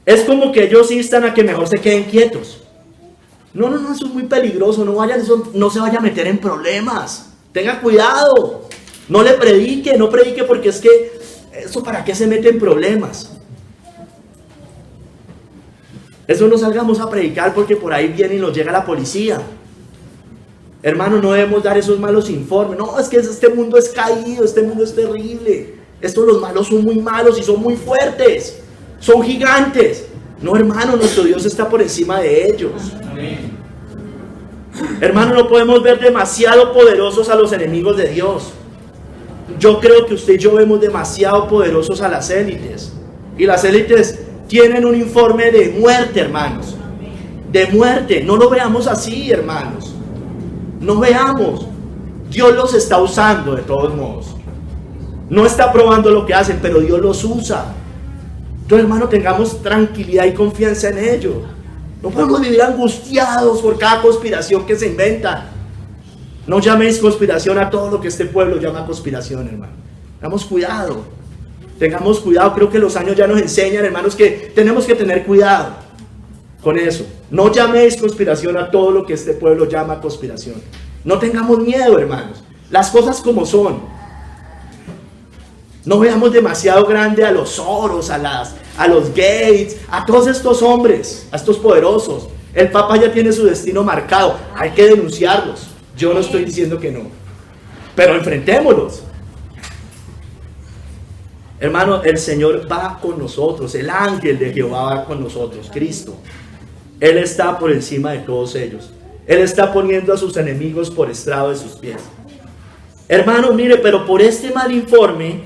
es como que ellos instan a que mejor se queden quietos. No, eso es muy peligroso. No se vaya a meter en problemas. Tenga cuidado. No predique porque es que eso, ¿para qué se mete en problemas? Eso no salgamos a predicar porque por ahí viene y nos llega la policía. Hermano, no debemos dar esos malos informes. No, es que este mundo es caído, este mundo es terrible. Los malos son muy malos y son muy fuertes. Son gigantes. No, hermano, nuestro Dios está por encima de ellos. Amén. Hermano, no podemos ver demasiado poderosos a los enemigos de Dios. Yo creo que usted y yo vemos demasiado poderosos a las élites. Y las élites tienen un informe de muerte, hermanos. De muerte. No lo veamos así, hermanos. No veamos. Dios los está usando de todos modos. No está probando lo que hacen, pero Dios los usa. Entonces, hermano, tengamos tranquilidad y confianza en ellos. No podemos vivir angustiados por cada conspiración que se inventa. No llaméis conspiración a todo lo que este pueblo llama conspiración, hermano. Tengamos cuidado. Creo que los años ya nos enseñan, hermanos, que tenemos que tener cuidado con eso. No llaméis conspiración a todo lo que este pueblo llama conspiración. No tengamos miedo, hermanos. Las cosas como son. No veamos demasiado grande a los Soros, a los Gates, a todos estos hombres, a estos poderosos. El Papa ya tiene su destino marcado. Hay que denunciarlos. Yo no estoy diciendo que no, pero enfrentémoslos. Hermano, el Señor va con nosotros. El ángel de Jehová va con nosotros, Cristo. Él está por encima de todos ellos. Él está poniendo a sus enemigos por estrado de sus pies. Hermano, mire, pero por este mal informe,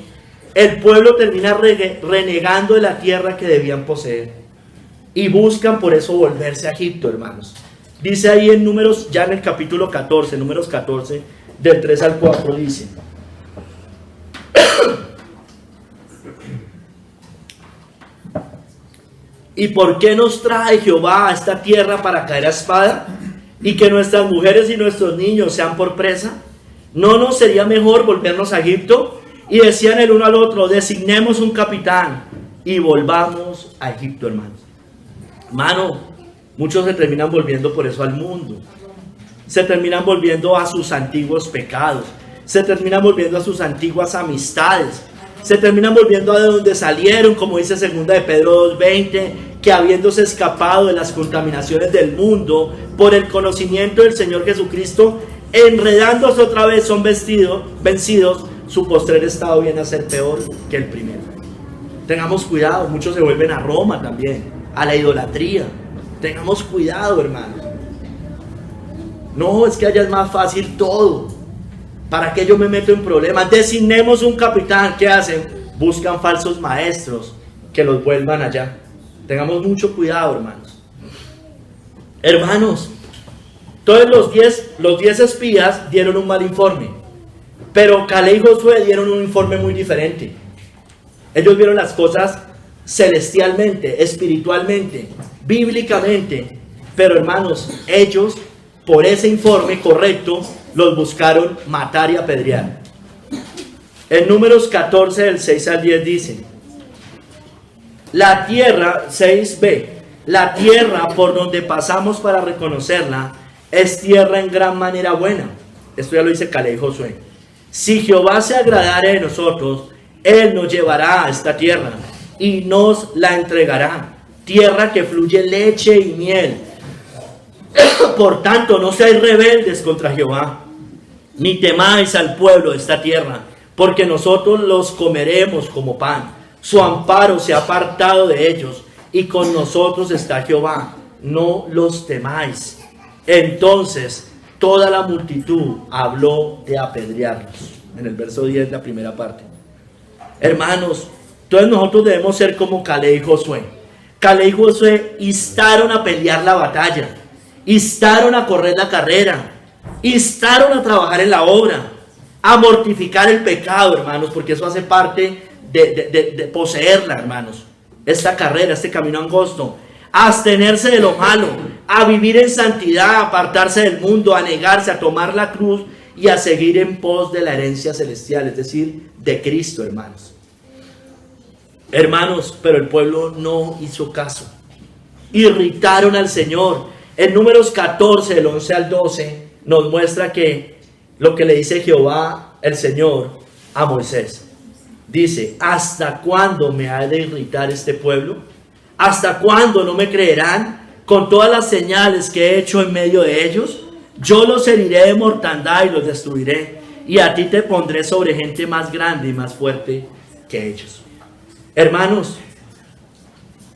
el pueblo termina renegando de la tierra que debían poseer. Y buscan por eso volverse a Egipto, hermanos. Dice ahí en Números, ya en el capítulo 14, Números 14, del 3 al 4, dice: ¿Y por qué nos trae Jehová a esta tierra para caer a espada? ¿Y que nuestras mujeres y nuestros niños sean por presa? ¿No nos sería mejor volvernos a Egipto? Y decían el uno al otro: designemos un capitán y volvamos a Egipto, hermanos. Hermano, muchos se terminan volviendo por eso al mundo. Se terminan volviendo a sus antiguos pecados. Se terminan volviendo a sus antiguas amistades. Se terminan volviendo a donde salieron, como dice 2 de Pedro 2:20, que habiéndose escapado de las contaminaciones del mundo por el conocimiento del Señor Jesucristo, enredándose otra vez son vencidos, su postrer estado viene a ser peor que el primero. Tengamos cuidado, muchos se vuelven a Roma también, a la idolatría. Tengamos cuidado, hermanos. No, es que allá es más fácil todo. ¿Para qué yo me meto en problemas? Designemos un capitán. ¿Qué hacen? Buscan falsos maestros que los vuelvan allá. Tengamos mucho cuidado, hermanos. Hermanos, todos los 10 espías dieron un mal informe, pero Caleb y Josué dieron un informe muy diferente. Ellos vieron las cosas celestialmente, espiritualmente, bíblicamente, pero hermanos, ellos por ese informe correcto los buscaron matar y apedrear. En Números 14 del 6 al 10 dice: la tierra, 6b, la tierra por donde pasamos para reconocerla es tierra en gran manera buena. Esto ya lo dice Caleb y Josué. Si Jehová se agradare de nosotros, Él nos llevará a esta tierra y nos la entregará, tierra que fluye leche y miel. Por tanto, no seáis rebeldes contra Jehová, ni temáis al pueblo de esta tierra, porque nosotros los comeremos como pan. Su amparo se ha apartado de ellos, y con nosotros está Jehová, no los temáis. Entonces toda la multitud habló de apedrearlos. En el verso 10, la primera parte. Hermanos, Entonces nosotros debemos ser como Caleb y Josué. Caleb y Josué instaron a pelear la batalla, instaron a correr la carrera, instaron a trabajar en la obra, a mortificar el pecado, hermanos, porque eso hace parte de poseerla, hermanos. Esta carrera, este camino angosto, a abstenerse de lo malo, a vivir en santidad, a apartarse del mundo, a negarse, a tomar la cruz y a seguir en pos de la herencia celestial, es decir, de Cristo, hermanos. Hermanos, pero el pueblo no hizo caso. Irritaron al Señor. En Números 14, del 11 al 12, nos muestra que lo que le dice Jehová, el Señor, a Moisés. Dice: ¿hasta cuándo me ha de irritar este pueblo? ¿Hasta cuándo no me creerán con todas las señales que he hecho en medio de ellos? Yo los heriré de mortandad y los destruiré, y a ti te pondré sobre gente más grande y más fuerte que ellos. Hermanos,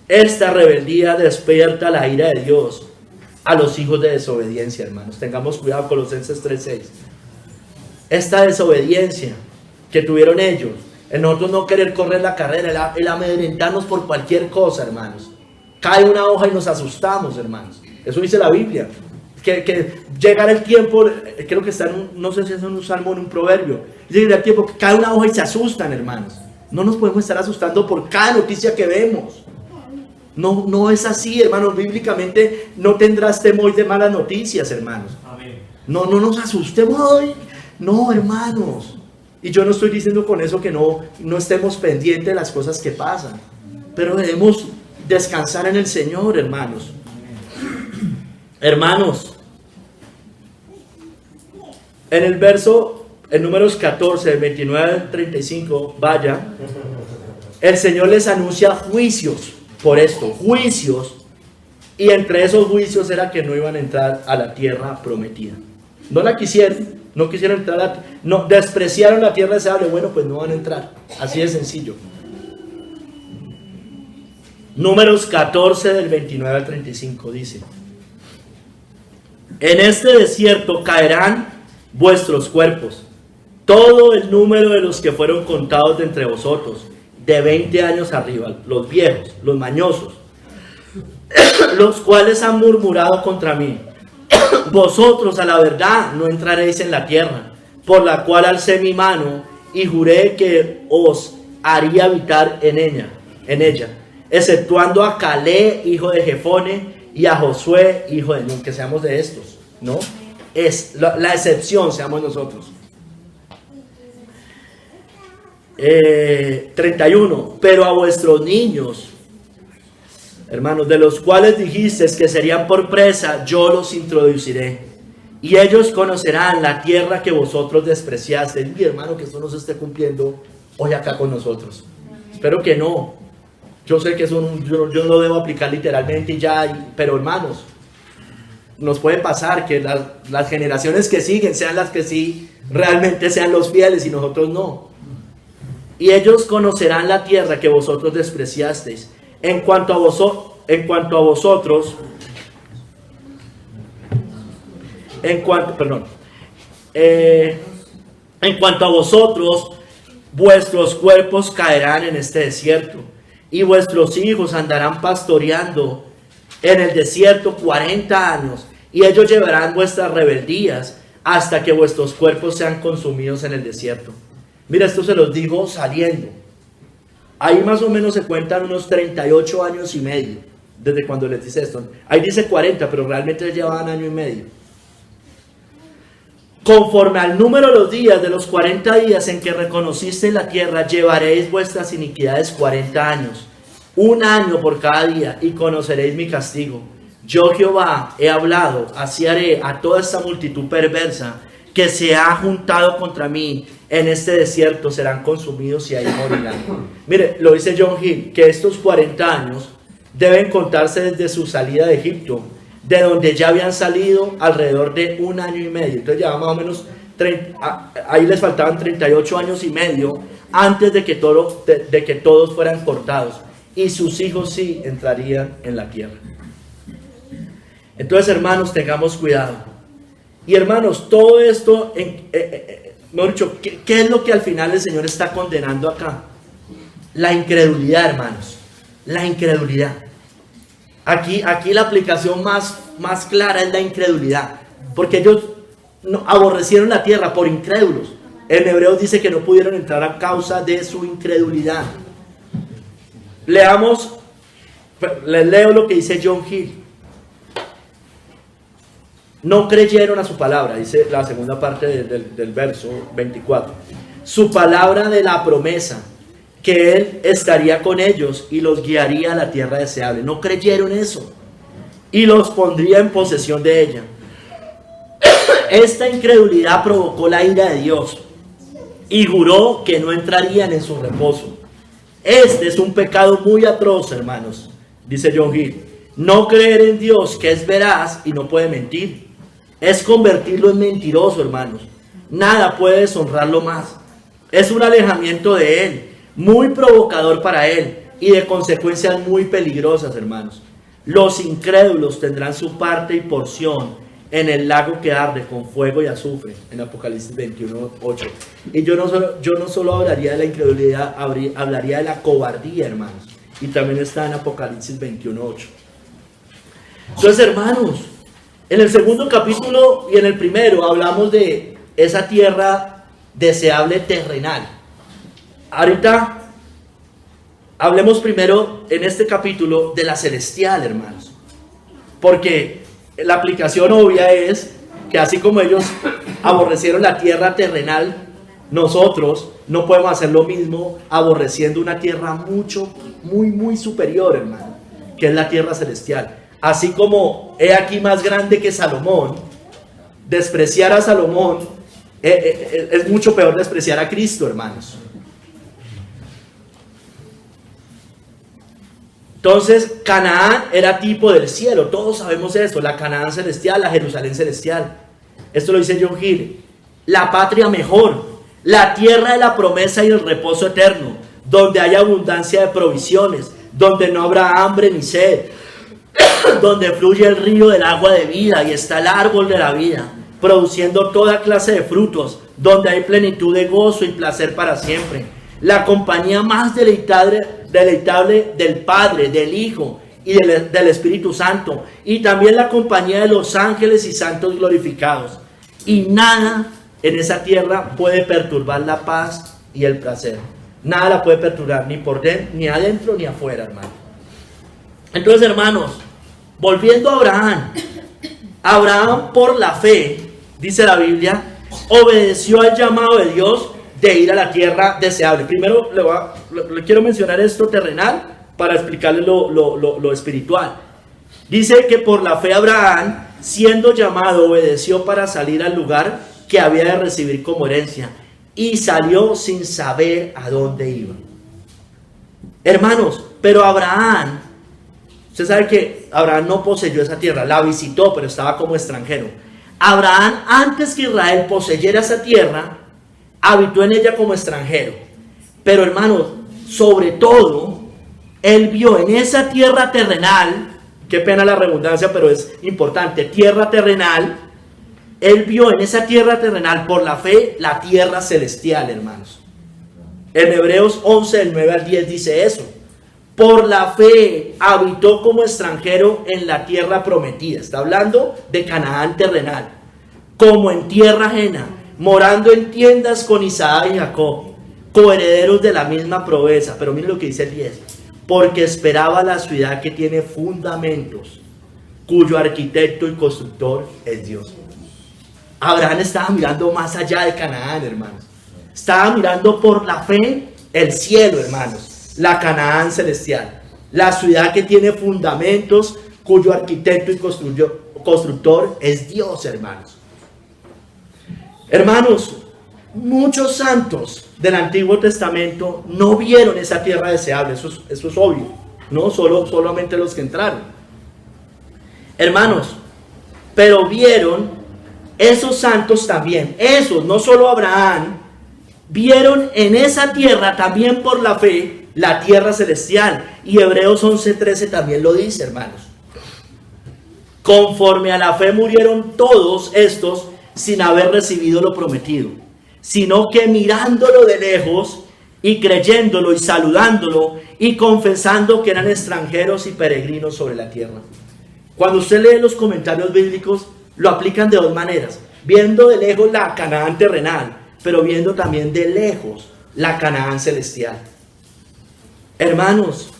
esta rebeldía despierta la ira de Dios a los hijos de desobediencia, hermanos. Tengamos cuidado, Colosenses 3:6. Esta desobediencia que tuvieron ellos, en nosotros no querer correr la carrera, el amedrentarnos por cualquier cosa, hermanos. Cae una hoja y nos asustamos, hermanos. Eso dice la Biblia. Que llegará el tiempo, creo que está no sé si es en un salmo o en un proverbio. Llegará el tiempo que cae una hoja y se asustan, hermanos. No nos podemos estar asustando por cada noticia que vemos. No es así, hermanos. Bíblicamente no tendrás temor de malas noticias, hermanos. Amén. No nos asustemos hoy. No, hermanos. Y yo no estoy diciendo con eso que no estemos pendientes de las cosas que pasan. Pero debemos descansar en el Señor, hermanos. Hermanos, en el verso, en Números 14, 29 al 35, vaya, el Señor les anuncia juicios por esto, juicios, y entre esos juicios era que no iban a entrar a la tierra prometida. No la quisieron, no quisieron entrar, no, despreciaron la tierra deseable. Bueno, pues no van a entrar, así de sencillo. Números 14 del 29 al 35 dice: en este desierto caerán vuestros cuerpos, todo el número de los que fueron contados de entre vosotros, de 20 años arriba, los viejos, los mañosos, los cuales han murmurado contra mí. Vosotros a la verdad no entraréis en la tierra, por la cual alcé mi mano y juré que os haría habitar en ella, exceptuando a Caleb, hijo de Jefone, y a Josué, hijo de Nun, que seamos de estos, ¿no? Es la excepción, seamos nosotros. 31. Pero a vuestros niños, hermanos, de los cuales dijisteis que serían por presa, yo los introduciré, y ellos conocerán la tierra que vosotros despreciasteis. Mi hermano, que esto no se esté cumpliendo hoy acá con nosotros. Espero que no. Yo sé que eso yo no lo debo aplicar literalmente y ya, pero hermanos, nos puede pasar que las generaciones que siguen sean las que sí realmente sean los fieles y nosotros no. Y ellos conocerán la tierra que vosotros despreciasteis. En cuanto a vosotros, vuestros cuerpos caerán en este desierto, y vuestros hijos andarán pastoreando en el desierto 40 años, y ellos llevarán vuestras rebeldías hasta que vuestros cuerpos sean consumidos en el desierto. Mira, esto se los digo saliendo. Ahí más o menos se cuentan unos 38 años y medio desde cuando les dice esto. Ahí dice 40, pero realmente llevaban año y medio. Conforme al número de los días de los 40 días en que reconociste la tierra, llevaréis vuestras iniquidades 40 años, un año por cada día, y conoceréis mi castigo. Yo, Jehová, he hablado, así haré a toda esta multitud perversa que se ha juntado contra mí en este desierto, serán consumidos y ahí morirán. Mire, lo dice John Hill, que estos 40 años deben contarse desde su salida de Egipto, de donde ya habían salido alrededor de un año y medio. Entonces ya más o menos, ahí les faltaban 38 años y medio antes de que todos fueran cortados. Y sus hijos sí entrarían en la tierra. Entonces, hermanos, tengamos cuidado. Y hermanos, todo esto, mejor dicho, ¿qué es lo que al final el Señor está condenando acá? La incredulidad, hermanos. La incredulidad. Aquí la aplicación más clara es la incredulidad. Porque ellos aborrecieron la tierra por incrédulos. En Hebreos dice que no pudieron entrar a causa de su incredulidad. Les leo lo que dice John Hill. No creyeron a su palabra, dice la segunda parte del verso 24. Su palabra de la promesa, que Él estaría con ellos y los guiaría a la tierra deseable. No creyeron eso y los pondría en posesión de ella. Esta incredulidad provocó la ira de Dios y juró que no entrarían en su reposo. Este es un pecado muy atroz, hermanos, dice John Hill. No creer en Dios, que es veraz y no puede mentir, es convertirlo en mentiroso, hermanos. Nada puede deshonrarlo más. Es un alejamiento de Él, muy provocador para Él y de consecuencias muy peligrosas, hermanos. Los incrédulos tendrán su parte y porción en el lago que arde con fuego y azufre, en Apocalipsis 21:8. Y yo no solo hablaría de la incredulidad, hablaría de la cobardía, hermanos. Y también está en Apocalipsis 21:8. Entonces, hermanos, en el segundo capítulo y en el primero hablamos de esa tierra deseable terrenal. Ahorita hablemos primero en este capítulo de la celestial, hermanos. Porque la aplicación obvia es que así como ellos aborrecieron la tierra terrenal, nosotros no podemos hacer lo mismo aborreciendo una tierra muy superior, hermano, que es la tierra celestial. Así como he aquí más grande que Salomón, despreciar a Salomón es mucho peor despreciar a Cristo, hermanos. Entonces, Canaán era tipo del cielo, todos sabemos eso, la Canaán celestial, la Jerusalén celestial. Esto lo dice John Hill. La patria mejor, la tierra de la promesa y el reposo eterno, donde hay abundancia de provisiones, donde no habrá hambre ni sed, donde fluye el río del agua de vida y está el árbol de la vida, produciendo toda clase de frutos, donde hay plenitud de gozo y placer para siempre. La compañía más deleitable del Padre, del Hijo y del Espíritu Santo, y también la compañía de los ángeles y santos glorificados. Y nada en esa tierra puede perturbar la paz y el placer. Nada la puede perturbar, ni por dentro, ni adentro, ni afuera, hermano. Entonces, hermanos, volviendo a Abraham. Abraham, por la fe, dice la Biblia, obedeció al llamado de Dios de ir a la tierra deseable. Primero le quiero mencionar esto terrenal para explicarle lo espiritual. Dice que por la fe Abraham, siendo llamado, obedeció para salir al lugar que había de recibir como herencia, y salió sin saber a dónde iba. Hermanos, pero Abraham, usted sabe que Abraham no poseyó esa tierra, la visitó, pero estaba como extranjero. Abraham, antes que Israel poseyera esa tierra, habitó en ella como extranjero. Pero, hermanos, sobre todo, él vio en esa tierra terrenal, qué pena la redundancia, pero es importante, tierra terrenal, él vio en esa tierra terrenal, por la fe, la tierra celestial, hermanos. En Hebreos 11, del 9 al 10 dice eso. Por la fe habitó como extranjero en la tierra prometida. Está hablando de Canaán terrenal. Como en tierra ajena, morando en tiendas con Isaac y Jacob, coherederos de la misma promesa. Pero miren lo que dice el 10. Porque esperaba la ciudad que tiene fundamentos, cuyo arquitecto y constructor es Dios. Abraham estaba mirando más allá de Canaán, hermanos. Estaba mirando por la fe el cielo, hermanos. La Canaán celestial, la ciudad que tiene fundamentos, cuyo arquitecto y constructor es Dios, hermanos. Hermanos, muchos santos del Antiguo Testamento no vieron esa tierra deseable, eso es obvio, no solamente los que entraron. Hermanos, pero vieron esos santos también, esos, no solo Abraham, vieron en esa tierra también por la fe la tierra celestial. Y Hebreos 11:13 también lo dice, hermanos. Conforme a la fe murieron todos estos sin haber recibido lo prometido, sino que mirándolo de lejos y creyéndolo y saludándolo y confesando que eran extranjeros y peregrinos sobre la tierra. Cuando usted lee los comentarios bíblicos, lo aplican de dos maneras: viendo de lejos la Canaán terrenal, pero viendo también de lejos la Canaán celestial. Hermanos,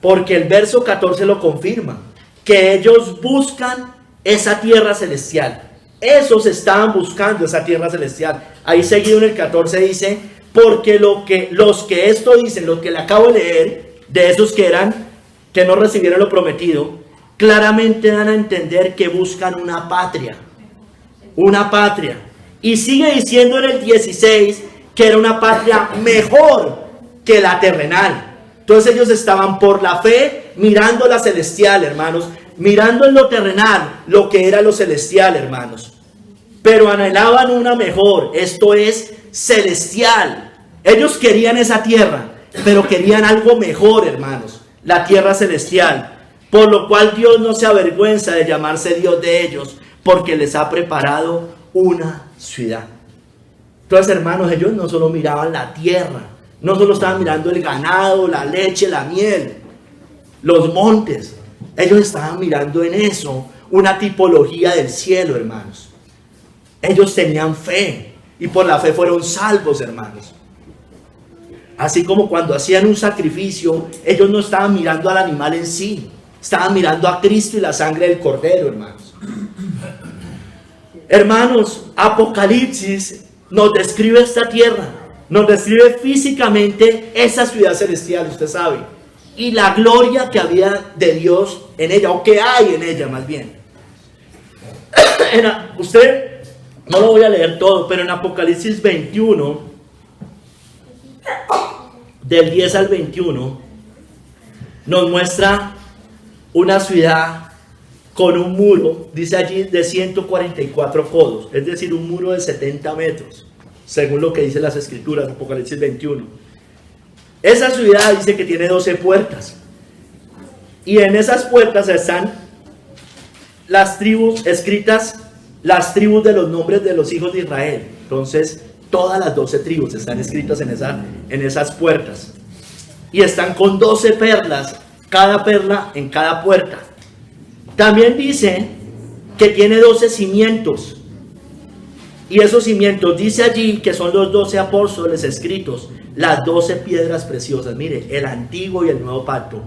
porque el verso 14 lo confirma, que ellos buscan esa tierra celestial. Esos estaban buscando esa tierra celestial. Ahí seguido en el 14 dice, porque los que esto dicen, lo que le acabo de leer, de esos que no recibieron lo prometido, claramente dan a entender que buscan una patria. Una patria. Y sigue diciendo en el 16 que era una patria mejor que la terrenal. Entonces ellos estaban por la fe mirando la celestial, hermanos, mirando en lo terrenal lo que era lo celestial, hermanos. Pero anhelaban una mejor, esto es celestial. Ellos querían esa tierra, pero querían algo mejor, hermanos, la tierra celestial. Por lo cual Dios no se avergüenza de llamarse Dios de ellos, porque les ha preparado una ciudad. Entonces, hermanos, ellos no solo miraban la tierra, no solo estaban mirando el ganado, la leche, la miel, los montes. Ellos estaban mirando en eso una tipología del cielo, hermanos. Ellos tenían fe y por la fe fueron salvos, hermanos. Así como cuando hacían un sacrificio, ellos no estaban mirando al animal en sí, estaban mirando a Cristo y la sangre del Cordero, hermanos. Hermanos, Apocalipsis nos describe esta tierra, nos describe físicamente esa ciudad celestial, usted sabe, y la gloria que había de Dios en ella, o que hay en ella más bien. Usted, no lo voy a leer todo, pero en Apocalipsis 21, del 10 al 21, nos muestra una ciudad con un muro, dice allí, de 144 codos, es decir, un muro de 70 metros, según lo que dicen las escrituras, Apocalipsis 21. Esa ciudad dice que tiene 12 puertas, y en esas puertas están las tribus escritas, las tribus de los nombres de los hijos de Israel. Entonces, todas las 12 tribus están escritas en esas puertas, y están con 12 perlas, cada perla en cada puerta. También dice que tiene 12 cimientos. Y esos cimientos, dice allí que son los 12 apóstoles escritos, las 12 piedras preciosas. Mire, el antiguo y el nuevo pacto.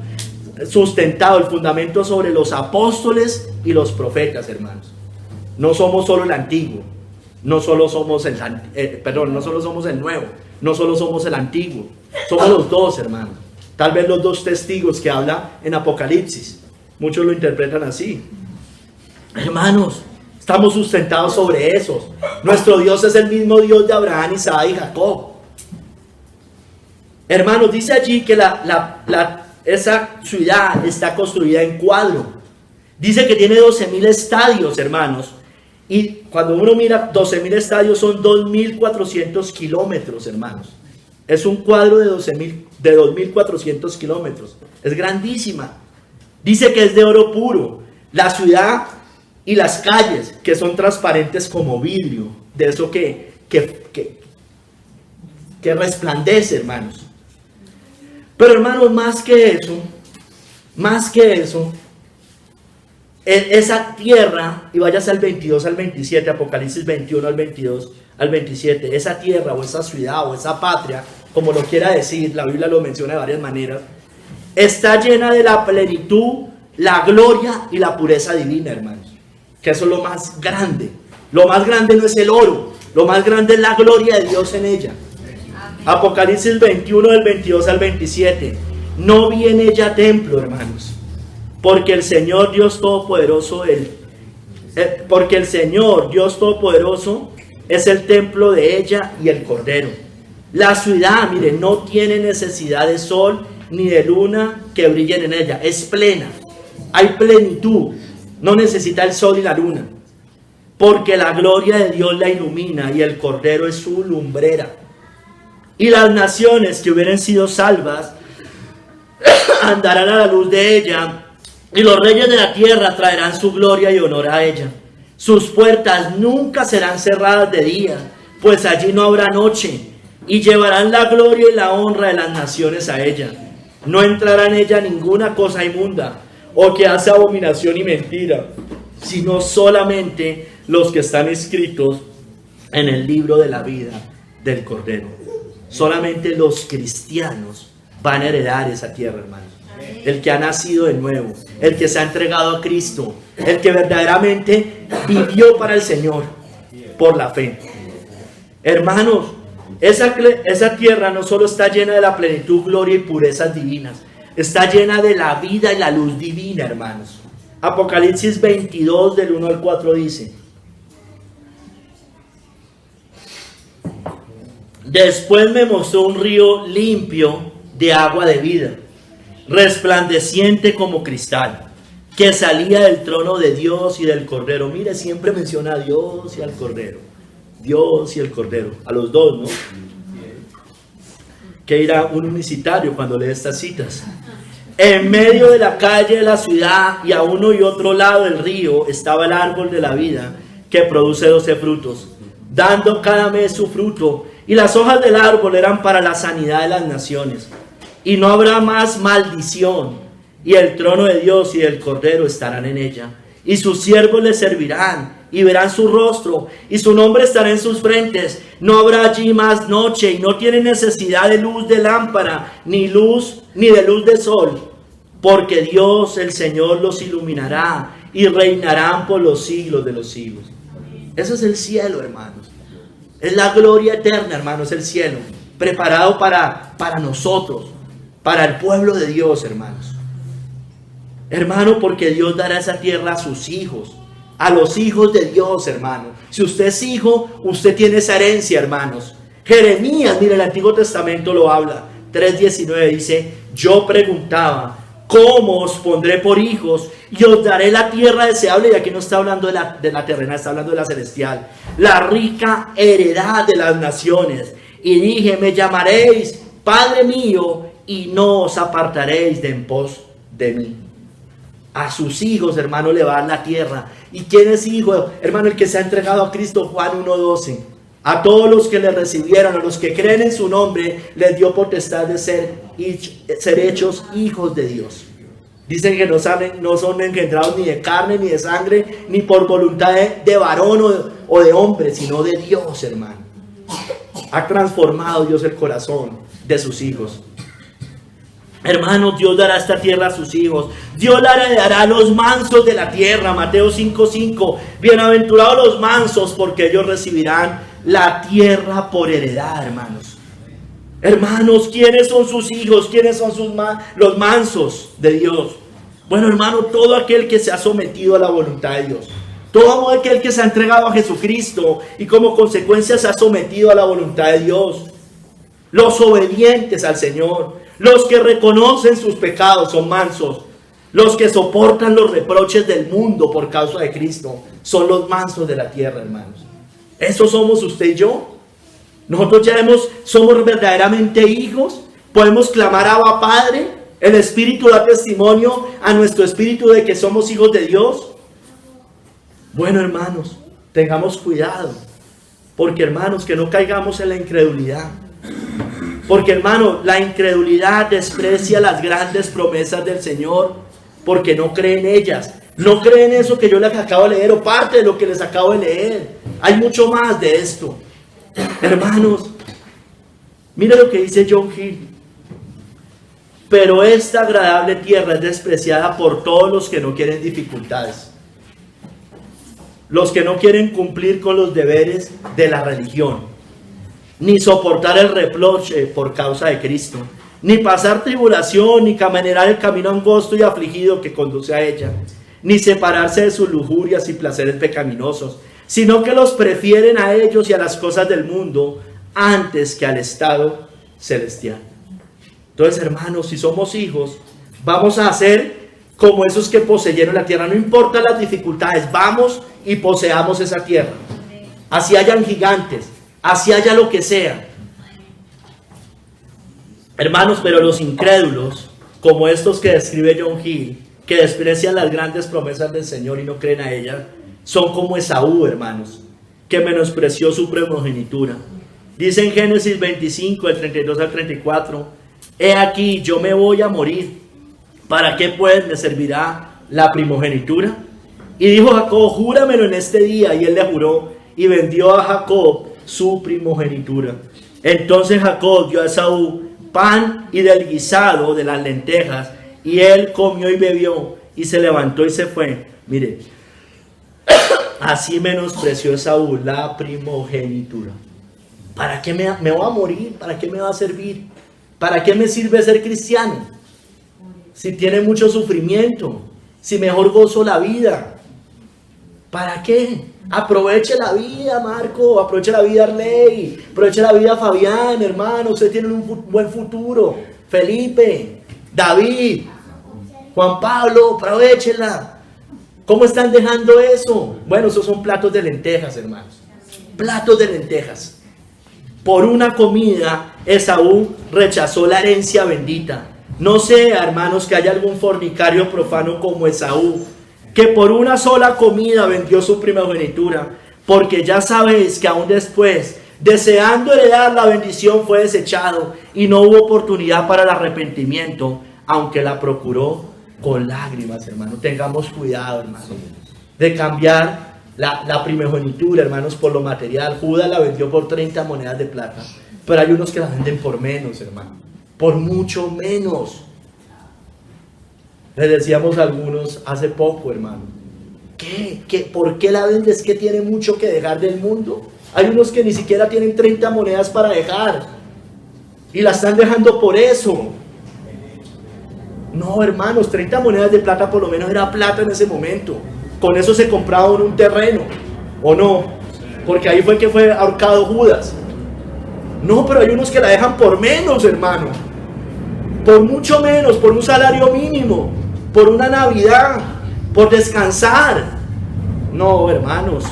Sustentado el fundamento sobre los apóstoles y los profetas, hermanos. No somos solo el antiguo. No solo somos no solo somos el nuevo. No solo somos el antiguo. Somos los dos, hermanos. Tal vez los dos testigos que habla en Apocalipsis. Muchos lo interpretan así. Hermanos, estamos sustentados sobre esos. Nuestro Dios es el mismo Dios de Abraham, Isaac y Jacob. Hermanos, dice allí que esa ciudad está construida en cuadro. Dice que tiene 12.000 estadios, hermanos. Y cuando uno mira 12.000 estadios son 2.400 kilómetros, hermanos. Es un cuadro de 2.400 kilómetros. Es grandísima. Dice que es de oro puro. La ciudad y las calles, que son transparentes como vidrio. De eso que resplandece, hermanos. Pero, hermanos, más que eso, esa tierra, y váyase al 22 al 27, Apocalipsis 21 al 22 al 27, esa tierra o esa ciudad o esa patria, como lo quiera decir, la Biblia lo menciona de varias maneras, está llena de la plenitud, la gloria y la pureza divina, hermanos. Que eso es lo más grande. Lo más grande no es el oro, lo más grande es la gloria de Dios en ella. Apocalipsis 21 del 22 al 27. No vi en ella templo, hermanos, porque el Señor Dios Todopoderoso es el templo de ella y el Cordero. La ciudad, miren, no tiene necesidad de sol ni de luna que brillen en ella. Es plena, hay plenitud, no necesita el sol y la luna, porque la gloria de Dios la ilumina y el Cordero es su lumbrera. Y las naciones que hubieran sido salvas andarán a la luz de ella, y los reyes de la tierra traerán su gloria y honor a ella. Sus puertas nunca serán cerradas de día, pues allí no habrá noche, y llevarán la gloria y la honra de las naciones a ella. No entrará en ella ninguna cosa inmunda o que hace abominación y mentira, sino solamente los que están escritos en el libro de la vida del Cordero. Solamente los cristianos van a heredar esa tierra, hermanos. El que ha nacido de nuevo, el que se ha entregado a Cristo, el que verdaderamente vivió para el Señor por la fe. Hermanos, esa tierra no solo está llena de la plenitud, gloria y purezas divinas, está llena de la vida y la luz divina, hermanos. Apocalipsis 22 del 1 al 4 dice: después me mostró un río limpio de agua de vida, resplandeciente como cristal, que salía del trono de Dios y del Cordero. Mire, siempre menciona a Dios y al Cordero. Dios y el Cordero, a los dos, ¿no? Que irá un unicitario cuando lee estas citas. En medio de la calle de la ciudad y a uno y otro lado del río estaba el árbol de la vida, que produce 12 frutos, dando cada mes su fruto, y las hojas del árbol eran para la sanidad de las naciones. Y no habrá más maldición, y el trono de Dios y del Cordero estarán en ella, y sus siervos le servirán, y verán su rostro, y su nombre estará en sus frentes. No habrá allí más noche, y no tienen necesidad de luz de lámpara, ni de luz de sol, porque Dios el Señor los iluminará, y reinarán por los siglos de los siglos. Eso es el cielo, hermanos. Es la gloria eterna, hermanos, el cielo, preparado para nosotros, para el pueblo de Dios, hermanos. Hermano, porque Dios dará esa tierra a sus hijos, a los hijos de Dios, hermano. Si usted es hijo, usted tiene esa herencia, hermanos. Jeremías, mire, el Antiguo Testamento lo habla. 3:19 dice: yo preguntaba, ¿cómo os pondré por hijos y os daré la tierra deseable? Y aquí no está hablando de la terrenal, está hablando de la celestial. La rica heredad de las naciones. Y dije: me llamaréis Padre mío, y no os apartaréis de en pos de mí. A sus hijos, hermano, le va a dar la tierra. ¿Y quién es hijo? Hermano, el que se ha entregado a Cristo. Juan 1:12. A todos los que le recibieron, a los que creen en su nombre, les dio potestad de ser hechos hijos de Dios. Dicen que no son engendrados ni de carne, ni de sangre, ni por voluntad de varón o de hombre, sino de Dios, hermano. Ha transformado Dios el corazón de sus hijos. Hermanos, Dios dará esta tierra a sus hijos. Dios la heredará a los mansos de la tierra. Mateo 5:5. Bienaventurados los mansos, porque ellos recibirán la tierra por heredad, hermanos. Hermanos, ¿quiénes son sus hijos? ¿Quiénes son los mansos de Dios? Bueno, hermano, todo aquel que se ha sometido a la voluntad de Dios. Todo aquel que se ha entregado a Jesucristo y como consecuencia se ha sometido a la voluntad de Dios. Los obedientes al Señor. Los que reconocen sus pecados son mansos. Los que soportan los reproches del mundo por causa de Cristo son los mansos de la tierra, hermanos. Eso somos usted y yo. Nosotros ya somos verdaderamente hijos. Podemos clamar a Abba Padre. El Espíritu da testimonio a nuestro espíritu de que somos hijos de Dios. Bueno, hermanos, tengamos cuidado. Porque, hermanos, que no caigamos en la incredulidad. Porque, hermano, la incredulidad desprecia las grandes promesas del Señor porque no cree en ellas. No cree en eso que yo les acabo de leer o parte de lo que les acabo de leer. Hay mucho más de esto. Hermanos, mire lo que dice John Hill. Pero esta agradable tierra es despreciada por todos los que no quieren dificultades. Los que no quieren cumplir con los deberes de la religión. Ni soportar el reproche por causa de Cristo, ni pasar tribulación, ni caminar el camino angosto y afligido que conduce a ella, ni separarse de sus lujurias y placeres pecaminosos, sino que los prefieren a ellos y a las cosas del mundo antes que al estado celestial. Entonces, hermanos, si somos hijos, vamos a ser como esos que poseyeron la tierra. No importa las dificultades, vamos y poseamos esa tierra. Así hayan gigantes, así haya lo que sea. Hermanos, pero los incrédulos, como estos que describe John Hill, que desprecian las grandes promesas del Señor y no creen a ellas, son como Esaú, hermanos, que menospreció su primogenitura. Dice en Génesis 25, del 32 al 34, he aquí, yo me voy a morir. ¿Para qué pues me servirá la primogenitura? Y dijo Jacob, júramelo en este día. Y él le juró y vendió a Jacob su primogenitura. Entonces Jacob dio a Esaú pan y del guisado de las lentejas. Y él comió y bebió y se levantó y se fue. Mire, así menospreció Esaú la primogenitura. ¿Para qué me voy a morir? ¿Para qué me va a servir? ¿Para qué me sirve ser cristiano? Si tiene mucho sufrimiento, si mejor gozo la vida. ¿Para qué? Aproveche la vida, Marco, aproveche la vida, Arley, aproveche la vida, Fabián, hermano, ustedes tienen un buen futuro. Felipe, David, Juan Pablo, aprovechenla. ¿Cómo están dejando eso? Bueno, esos son platos de lentejas, hermanos. Platos de lentejas. Por una comida, Esaú rechazó la herencia bendita. No sea, hermanos, que haya algún fornicario profano como Esaú, que por una sola comida vendió su primogenitura, porque ya sabéis que aún después, deseando heredar la bendición, fue desechado y no hubo oportunidad para el arrepentimiento, aunque la procuró con lágrimas, hermanos. Tengamos cuidado, hermanos, de cambiar la primogenitura, hermanos, por lo material. Judas la vendió por 30 monedas de plata, pero hay unos que la venden por menos, hermano, por mucho menos. Les decíamos a algunos hace poco, hermano, ¿por qué la vendes? Que tiene mucho que dejar del mundo. Hay unos que ni siquiera tienen 30 monedas para dejar y la están dejando por eso. No, hermanos, 30 monedas de plata por lo menos era plata en ese momento. Con eso se compraba un terreno, ¿o no? Porque ahí fue que fue ahorcado Judas. No, pero hay unos que la dejan por menos, hermano. Por mucho menos, por un salario mínimo, por una Navidad, por descansar. No, hermanos.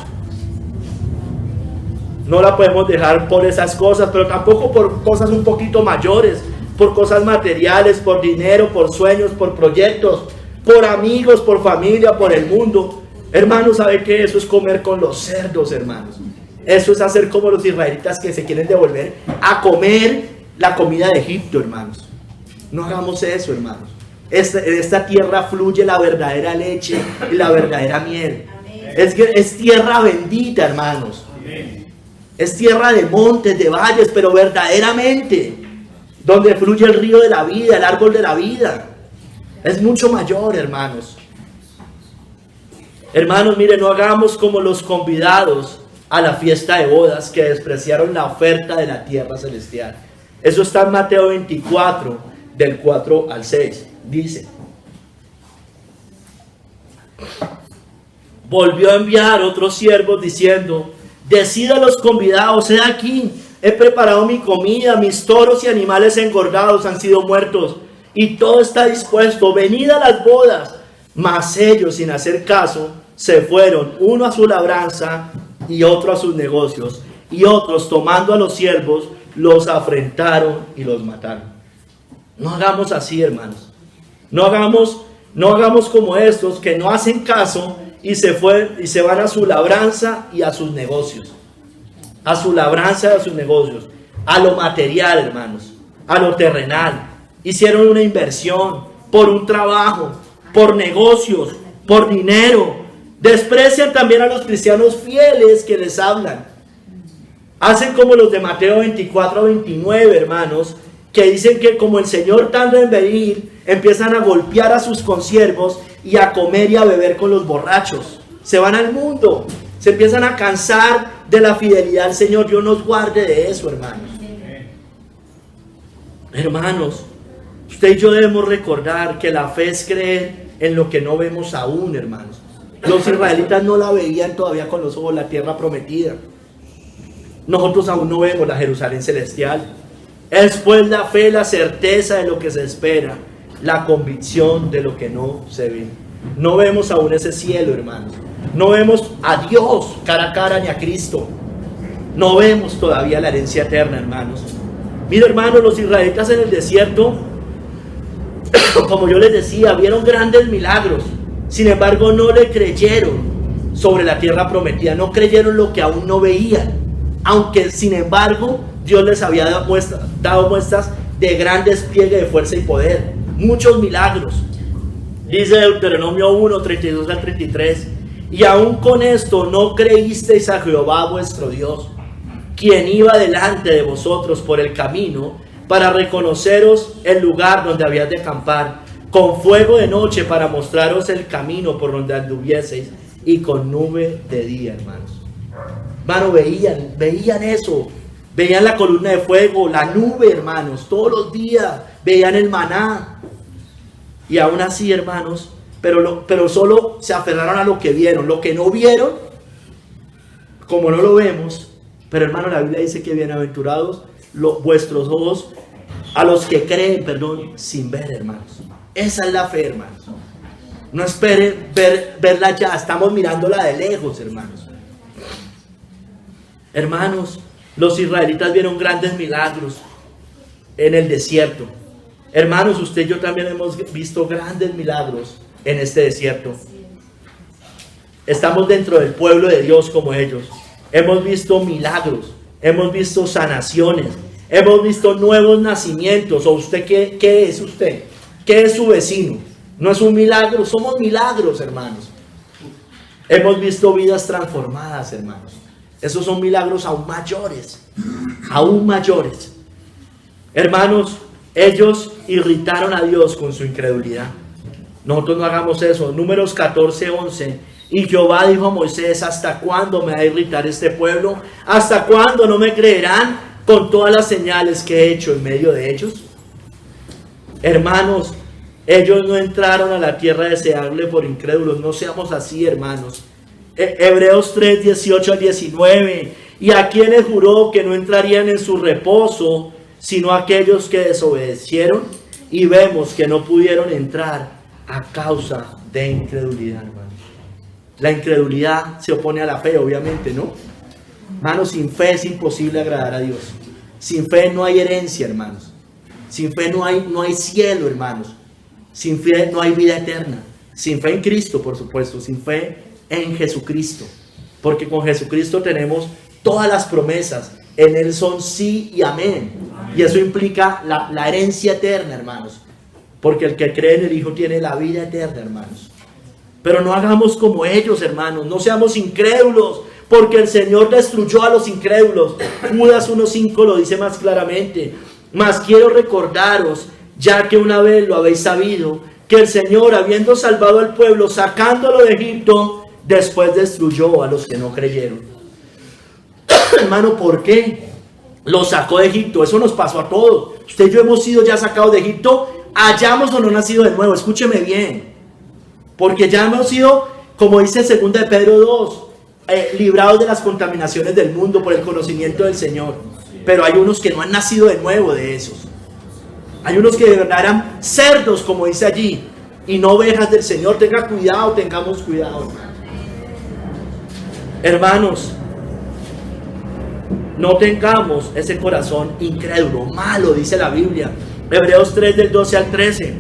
No la podemos dejar por esas cosas, pero tampoco por cosas un poquito mayores, por cosas materiales, por dinero, por sueños, por proyectos, por amigos, por familia, por el mundo. Hermanos, ¿sabe qué? Eso es comer con los cerdos, hermanos. Eso es hacer como los israelitas que se quieren devolver a comer la comida de Egipto, hermanos. No hagamos eso, hermanos. En esta tierra fluye la verdadera leche y la verdadera miel. Es tierra bendita, hermanos. Es tierra de montes, de valles, pero verdaderamente, donde fluye el río de la vida, el árbol de la vida. Es mucho mayor, hermanos. Hermanos, miren, no hagamos como los convidados a la fiesta de bodas que despreciaron la oferta de la tierra celestial. Eso está en Mateo 24, del 4 al 6. Dice: volvió a enviar otros siervos diciendo: decid a los convidados, he aquí, he preparado mi comida, mis toros y animales engordados han sido muertos, y todo está dispuesto, venid a las bodas. Mas ellos, sin hacer caso, se fueron, uno a su labranza y otro a sus negocios, y otros, tomando a los siervos, los afrentaron y los mataron. No hagamos así, hermanos. No hagamos como estos que no hacen caso y se van a su labranza y a sus negocios. A su labranza y a sus negocios. A lo material, hermanos. A lo terrenal. Hicieron una inversión por un trabajo, por negocios, por dinero. Desprecian también a los cristianos fieles que les hablan. Hacen como los de Mateo 24 a 29, hermanos, que dicen que como el Señor tarda en venir, empiezan a golpear a sus consiervos y a comer y a beber con los borrachos. Se van al mundo, se empiezan a cansar de la fidelidad al Señor. Dios nos guarde de eso, hermanos. Hermanos, usted y yo debemos recordar que la fe es creer en lo que no vemos aún, hermanos. Los israelitas no la veían todavía con los ojos, la tierra prometida. Nosotros aún no vemos la Jerusalén celestial. Es pues la fe, la certeza de lo que se espera, la convicción de lo que no se ve. No vemos aún ese cielo, hermanos. No vemos a Dios cara a cara ni a Cristo. No vemos todavía la herencia eterna, hermanos. Mira, hermanos, los israelitas en el desierto, como yo les decía, vieron grandes milagros. Sin embargo, no le creyeron sobre la tierra prometida. No creyeron lo que aún no veían. Aunque, sin embargo, Dios les había dado muestras de gran despliegue de fuerza y poder, muchos milagros. Dice Deuteronomio 1, 32 al 33, y aún con esto no creísteis a Jehová vuestro Dios, quien iba delante de vosotros por el camino para reconoceros el lugar donde habías de acampar, con fuego de noche para mostraros el camino por donde anduvieseis, y con nube de día, hermanos. Hermano, veían eso, veían la columna de fuego, la nube, hermanos, todos los días, veían el maná. Y aún así, hermanos, pero solo se aferraron a lo que vieron. Lo que no vieron, como no lo vemos, pero hermano, la Biblia dice que bienaventurados vuestros ojos, a los que creen, sin ver, hermanos. Esa es la fe, hermanos. No esperen verla ya, estamos mirándola de lejos, hermanos. Hermanos, los israelitas vieron grandes milagros en el desierto. Hermanos, usted y yo también hemos visto grandes milagros en este desierto. Estamos dentro del pueblo de Dios como ellos. Hemos visto milagros, hemos visto sanaciones, hemos visto nuevos nacimientos. ¿O usted qué es usted? ¿Qué es su vecino? No es un milagro, somos milagros, hermanos. Hemos visto vidas transformadas, hermanos. Esos son milagros aún mayores, aún mayores. Hermanos, ellos irritaron a Dios con su incredulidad. Nosotros no hagamos eso. Números 14, 11. Y Jehová dijo a Moisés: ¿hasta cuándo me va a irritar este pueblo? ¿Hasta cuándo no me creerán con todas las señales que he hecho en medio de ellos? Hermanos, ellos no entraron a la tierra deseable por incrédulos. No seamos así, hermanos. Hebreos 3, 18 al 19. Y a quienes juró que no entrarían en su reposo, sino aquellos que desobedecieron, y vemos que no pudieron entrar a causa de incredulidad, hermanos. La incredulidad se opone a la fe, obviamente, ¿no? Hermanos, sin fe es imposible agradar a Dios. Sin fe no hay herencia, hermanos. Sin fe no hay cielo, hermanos. Sin fe no hay vida eterna. Sin fe en Cristo, por supuesto. Sin fe en Jesucristo. Porque con Jesucristo tenemos todas las promesas. En Él son sí y amén. Y eso implica la herencia eterna, hermanos. Porque el que cree en el Hijo tiene la vida eterna, hermanos. Pero no hagamos como ellos, hermanos. No seamos incrédulos, porque el Señor destruyó a los incrédulos. Judas 1:5 lo dice más claramente. Mas quiero recordaros, ya que una vez lo habéis sabido, que el Señor, habiendo salvado al pueblo, sacándolo de Egipto, después destruyó a los que no creyeron. Hermano, ¿por qué? Lo sacó de Egipto. Eso nos pasó a todos. Usted y yo hemos sido ya sacados de Egipto, hayamos o no nacido de nuevo. Escúcheme bien. Porque ya hemos sido, como dice 2 de Pedro 2, librados de las contaminaciones del mundo por el conocimiento del Señor. Pero hay unos que no han nacido de nuevo de esos. Hay unos que de verdad eran cerdos, como dice allí, y no ovejas del Señor. Tenga cuidado, tengamos cuidado. Hermanos, no tengamos ese corazón incrédulo, malo, dice la Biblia. Hebreos 3 del 12 al 13.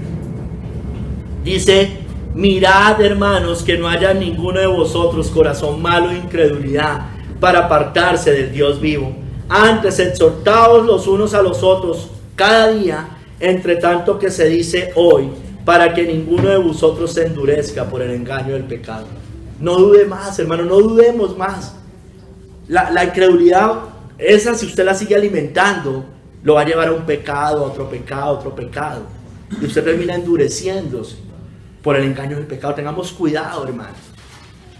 Dice: mirad, hermanos, que no haya ninguno de vosotros corazón malo e incredulidad para apartarse del Dios vivo. Antes, exhortaos los unos a los otros cada día, entre tanto que se dice hoy, para que ninguno de vosotros se endurezca por el engaño del pecado. No dude más, hermano, no dudemos más. La incredulidad, esa, si usted la sigue alimentando, lo va a llevar a un pecado, a otro pecado, a otro pecado. Y usted termina endureciéndose por el engaño del pecado. Tengamos cuidado, hermano.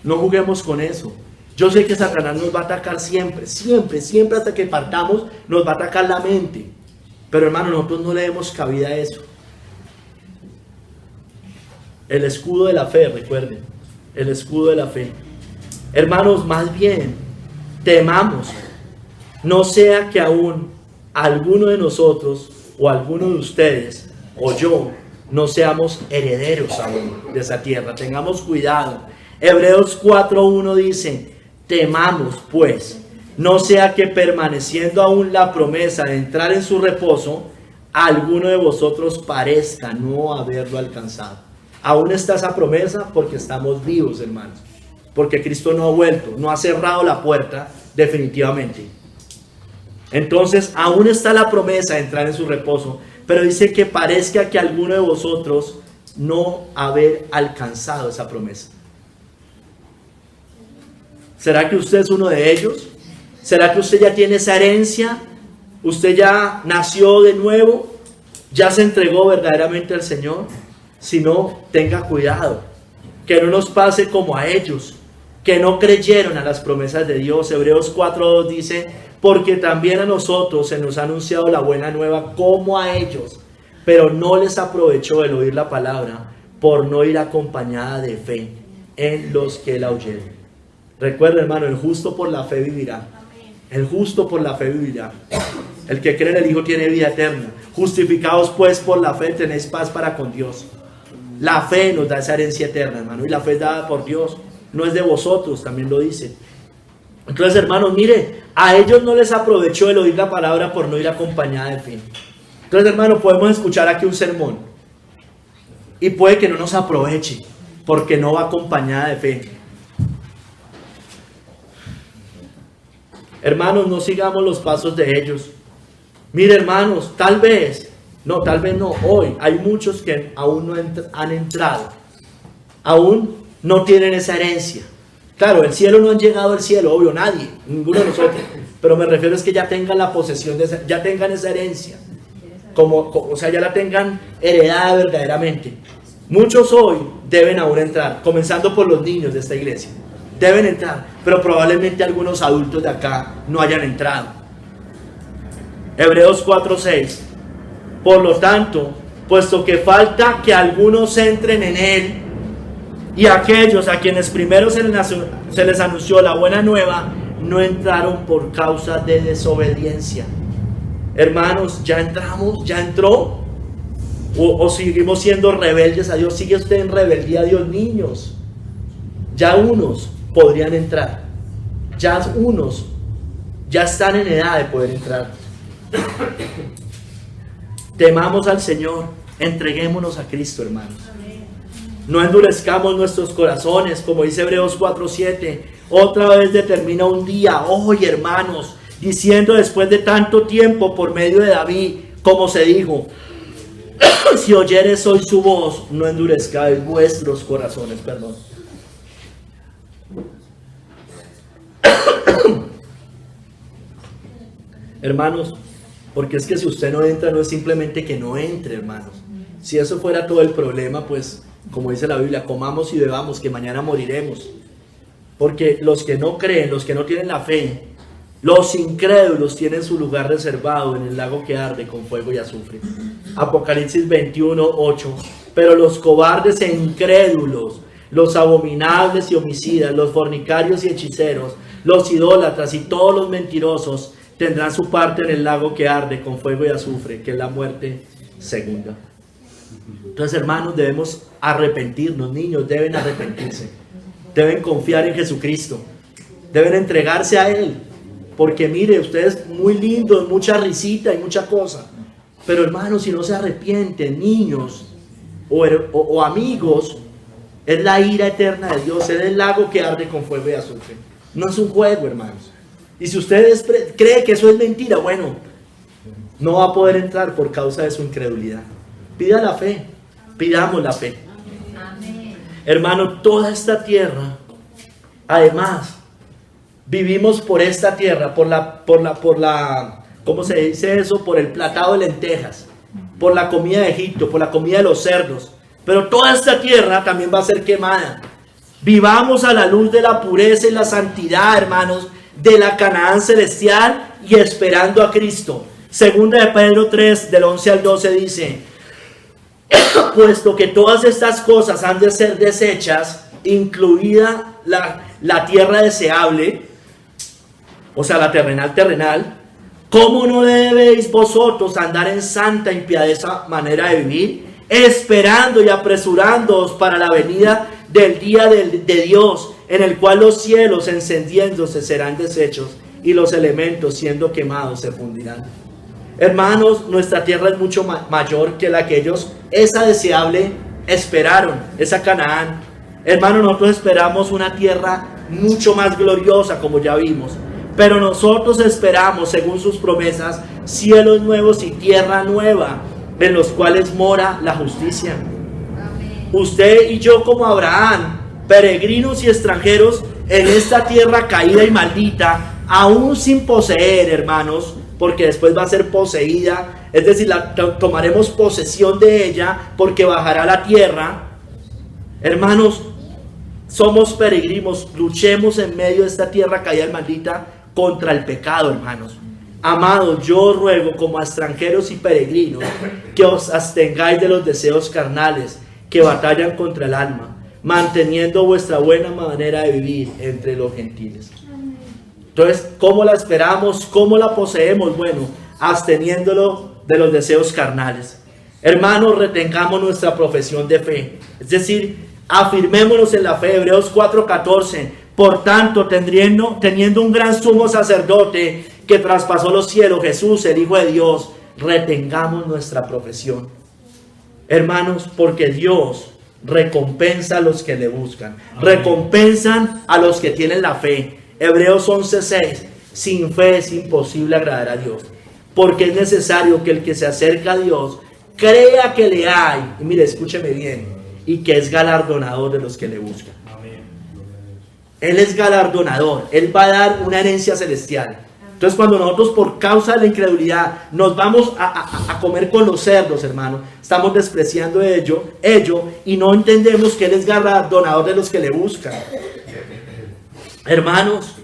No juguemos con eso. Yo sé que Satanás nos va a atacar siempre, siempre, siempre, hasta que partamos, nos va a atacar la mente. Pero hermano, nosotros no le demos cabida a eso. El escudo de la fe, recuerden. El escudo de la fe. Hermanos, más bien, temamos. No sea que aún alguno de nosotros, o alguno de ustedes, o yo, no seamos herederos aún de esa tierra. Tengamos cuidado. Hebreos 4:1 dice: temamos pues, no sea que permaneciendo aún la promesa de entrar en su reposo, alguno de vosotros parezca no haberlo alcanzado. Aún está esa promesa porque estamos vivos, hermanos. Porque Cristo no ha vuelto, no ha cerrado la puerta definitivamente. Entonces aún está la promesa de entrar en su reposo, pero dice que parezca que alguno de vosotros no haber alcanzado esa promesa. ¿Será que usted es uno de ellos? ¿Será que usted ya tiene esa herencia? ¿Usted ya nació de nuevo? ¿Ya se entregó verdaderamente al Señor? Si no, tenga cuidado, que no nos pase como a ellos, que no creyeron a las promesas de Dios. Hebreos 4:2 dice, porque también a nosotros se nos ha anunciado la buena nueva como a ellos, pero no les aprovechó el oír la palabra, por no ir acompañada de fe en los que la oyeron. Recuerda, hermano, el justo por la fe vivirá. El justo por la fe vivirá. El que cree en el Hijo tiene vida eterna. Justificados pues por la fe tenéis paz para con Dios. La fe nos da esa herencia eterna, hermano, y la fe es dada por Dios, no es de vosotros, también lo dice. Entonces, hermanos, mire, a ellos no les aprovechó el oír la palabra por no ir acompañada de fe. Entonces, hermano, podemos escuchar aquí un sermón y puede que no nos aproveche porque no va acompañada de fe. Hermanos, no sigamos los pasos de ellos. Mire, hermanos, tal vez no, hoy hay muchos que aún no han entrado, aún no tienen esa herencia. Claro, el cielo no han llegado al cielo, obvio, nadie, ninguno de nosotros, pero me refiero es que ya tengan la posesión de esa, ya tengan esa herencia, o sea, ya la tengan heredada verdaderamente. Muchos hoy deben aún entrar, comenzando por los niños de esta iglesia, deben entrar, pero probablemente algunos adultos de acá no hayan entrado. Hebreos 4:6. Por lo tanto, puesto que falta que algunos entren en él, y aquellos a quienes primero se les anunció la buena nueva, no entraron por causa de desobediencia. Hermanos, ¿ya entramos? ¿Ya entró? ¿O seguimos siendo rebeldes a Dios? ¿Sigue usted en rebeldía a Dios, niños? Ya unos podrían entrar. Ya unos ya están en edad de poder entrar. Temamos al Señor, entreguémonos a Cristo, hermanos. No endurezcamos nuestros corazones, como dice Hebreos 4:7. Otra vez determina un día, hoy, hermanos, diciendo después de tanto tiempo por medio de David, como se dijo, si oyeres hoy su voz, no endurezcáis vuestros corazones, perdón. Hermanos, porque es que si usted no entra, no es simplemente que no entre, hermanos. Si eso fuera todo el problema, pues, como dice la Biblia, comamos y bebamos, que mañana moriremos. Porque los que no creen, los que no tienen la fe, los incrédulos tienen su lugar reservado en el lago que arde con fuego y azufre. Apocalipsis 21:8. Pero los cobardes e incrédulos, los abominables y homicidas, los fornicarios y hechiceros, los idólatras y todos los mentirosos tendrán su parte en el lago que arde con fuego y azufre, que es la muerte segunda. Entonces, hermanos, debemos arrepentirnos. Niños deben arrepentirse, deben confiar en Jesucristo, deben entregarse a Él, porque mire, ustedes muy lindos, mucha risita y mucha cosa, pero hermanos, si no se arrepienten, niños o amigos, es la ira eterna de Dios, es el lago que arde con fuego y azufre. No es un juego, hermanos. Y si ustedes creen que eso es mentira, bueno, no va a poder entrar por causa de su incredulidad. Pida la fe, pidamos la fe. Amén. Hermano, toda esta tierra, además, vivimos por esta tierra, por la, ¿cómo se dice eso? Por el platado de lentejas, por la comida de Egipto, por la comida de los cerdos. Pero toda esta tierra también va a ser quemada. Vivamos a la luz de la pureza y la santidad, hermanos, de la Canaán celestial y esperando a Cristo. Segunda de Pedro 3, del 11 al 12 dice, puesto que todas estas cosas han de ser desechas, incluida la tierra deseable, o sea, la terrenal, ¿cómo no debéis vosotros andar en santa y piadosa manera de vivir, esperando y apresurándoos para la venida del día de Dios, en el cual los cielos encendiéndose serán deshechos y los elementos siendo quemados se fundirán? Hermanos, nuestra tierra es mucho mayor que la que ellos, esa deseable, esperaron, esa Canaán. Hermanos, nosotros esperamos una tierra mucho más gloriosa, como ya vimos. Pero nosotros esperamos, según sus promesas, cielos nuevos y tierra nueva, en los cuales mora la justicia. Amén. Usted y yo, como Abraham, peregrinos y extranjeros en esta tierra caída y maldita, aún sin poseer, hermanos, porque después va a ser poseída, es decir, tomaremos posesión de ella, porque bajará a la tierra. Hermanos, somos peregrinos, luchemos en medio de esta tierra caída y maldita contra el pecado, hermanos. Amados, yo ruego como a extranjeros y peregrinos que os abstengáis de los deseos carnales que batallan contra el alma, manteniendo vuestra buena manera de vivir entre los gentiles. Entonces, ¿cómo la esperamos? ¿Cómo la poseemos? Bueno, absteniéndolo de los deseos carnales. Hermanos, retengamos nuestra profesión de fe, es decir, afirmémonos en la fe. Hebreos 4:14. Por tanto, teniendo un gran sumo sacerdote que traspasó los cielos, Jesús, el Hijo de Dios, retengamos nuestra profesión. Hermanos, porque Dios recompensa a los que le buscan. Recompensan a los que tienen la fe. Hebreos 11:6. Sin fe es imposible agradar a Dios, porque es necesario que el que se acerca a Dios crea que le hay, y mire, escúcheme bien, y que es galardonador de los que le buscan. Amén. Él es galardonador, Él va a dar una herencia celestial. Entonces, cuando nosotros por causa de la incredulidad nos vamos a comer con los cerdos, hermano, estamos despreciando ello y no entendemos que Él es galardonador de los que le buscan. Hermanos,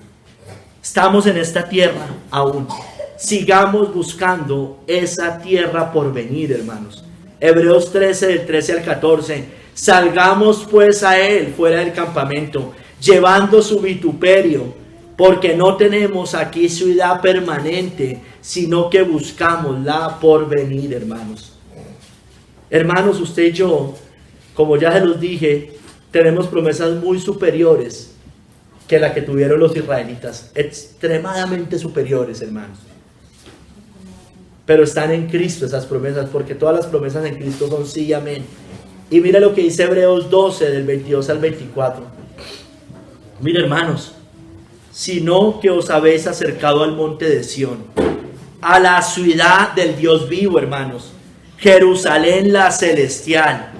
estamos en esta tierra aún. Sigamos buscando esa tierra por venir, hermanos. Hebreos 13, del 13 al 14. Salgamos pues a Él fuera del campamento, llevando su vituperio, porque no tenemos aquí ciudad permanente, sino que buscamos la por venir, hermanos. Hermanos, usted y yo, como ya se los dije, tenemos promesas muy superiores que la que tuvieron los israelitas, extremadamente superiores, hermanos. Pero están en Cristo esas promesas, porque todas las promesas en Cristo son sí y amén. Y mira lo que dice Hebreos 12, del 22 al 24. Mira, hermanos, sino que os habéis acercado al monte de Sión, a la ciudad del Dios vivo, hermanos, Jerusalén la celestial,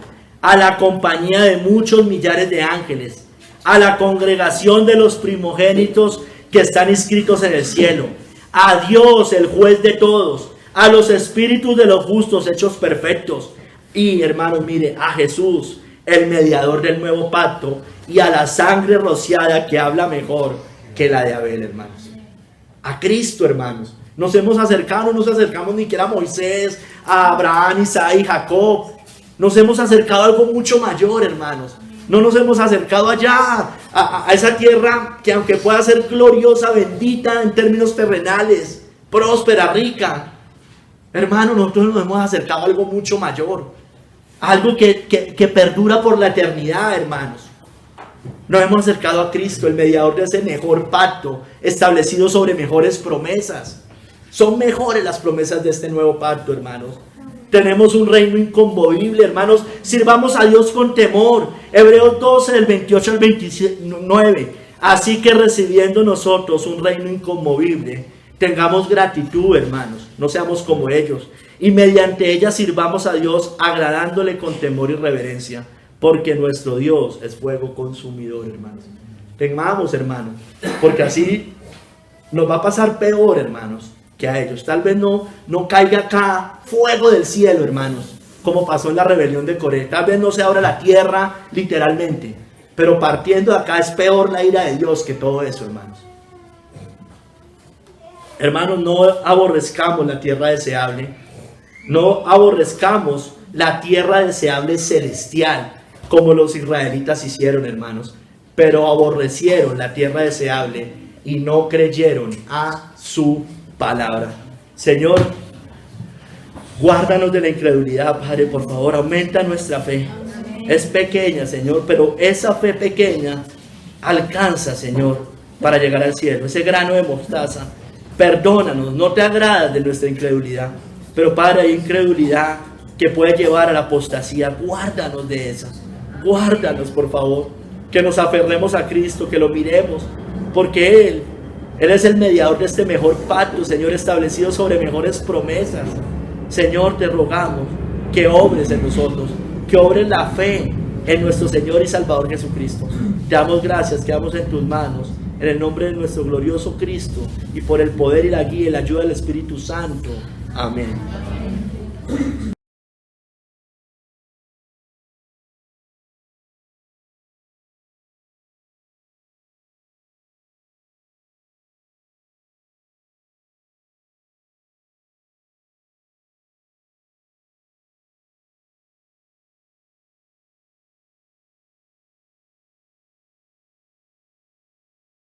a la compañía de muchos millares de ángeles, a la congregación de los primogénitos que están inscritos en el cielo, a Dios, el juez de todos, a los espíritus de los justos hechos perfectos, y hermanos, mire, a Jesús, el mediador del nuevo pacto, y a la sangre rociada que habla mejor que la de Abel, hermanos. A Cristo, hermanos. Nos hemos acercado, no nos acercamos ni siquiera a Moisés, a Abraham, Isaac y Jacob. Nos hemos acercado a algo mucho mayor, hermanos. No nos hemos acercado allá, a esa tierra que, aunque pueda ser gloriosa, bendita en términos terrenales, próspera, rica, hermano, nosotros nos hemos acercado a algo mucho mayor, algo que perdura por la eternidad, hermanos. Nos hemos acercado a Cristo, el mediador de ese mejor pacto, establecido sobre mejores promesas. Son mejores las promesas de este nuevo pacto, hermanos. Tenemos un reino inconmovible, hermanos. Sirvamos a Dios con temor. Hebreos 12, del 28 al 29. Así que recibiendo nosotros un reino inconmovible, tengamos gratitud, hermanos. No seamos como ellos. Y mediante ella sirvamos a Dios agradándole con temor y reverencia. Porque nuestro Dios es fuego consumidor, hermanos. Temamos, hermanos. Porque así nos va a pasar peor, hermanos, que a ellos. Tal vez no caiga acá fuego del cielo, hermanos, como pasó en la rebelión de Coré. Tal vez no se abra la tierra literalmente, pero partiendo de acá es peor la ira de Dios que todo eso, hermanos. Hermanos, no aborrezcamos la tierra deseable, no aborrezcamos la tierra deseable celestial, como los israelitas hicieron, hermanos, pero aborrecieron la tierra deseable y no creyeron a su palabra. Señor, guárdanos de la incredulidad, Padre, por favor, aumenta nuestra fe. Es pequeña, Señor, pero esa fe pequeña alcanza, Señor, para llegar al cielo. Ese grano de mostaza, perdónanos, no te agradas de nuestra incredulidad, pero Padre, hay incredulidad que puede llevar a la apostasía. Guárdanos de esa, guárdanos, por favor, que nos aferremos a Cristo, que lo miremos, porque Él Él es el mediador de este mejor pacto, Señor, establecido sobre mejores promesas. Señor, te rogamos que obres en nosotros, que obres la fe en nuestro Señor y Salvador Jesucristo. Te damos gracias, quedamos en tus manos, en el nombre de nuestro glorioso Cristo, y por el poder y la guía y la ayuda del Espíritu Santo. Amén.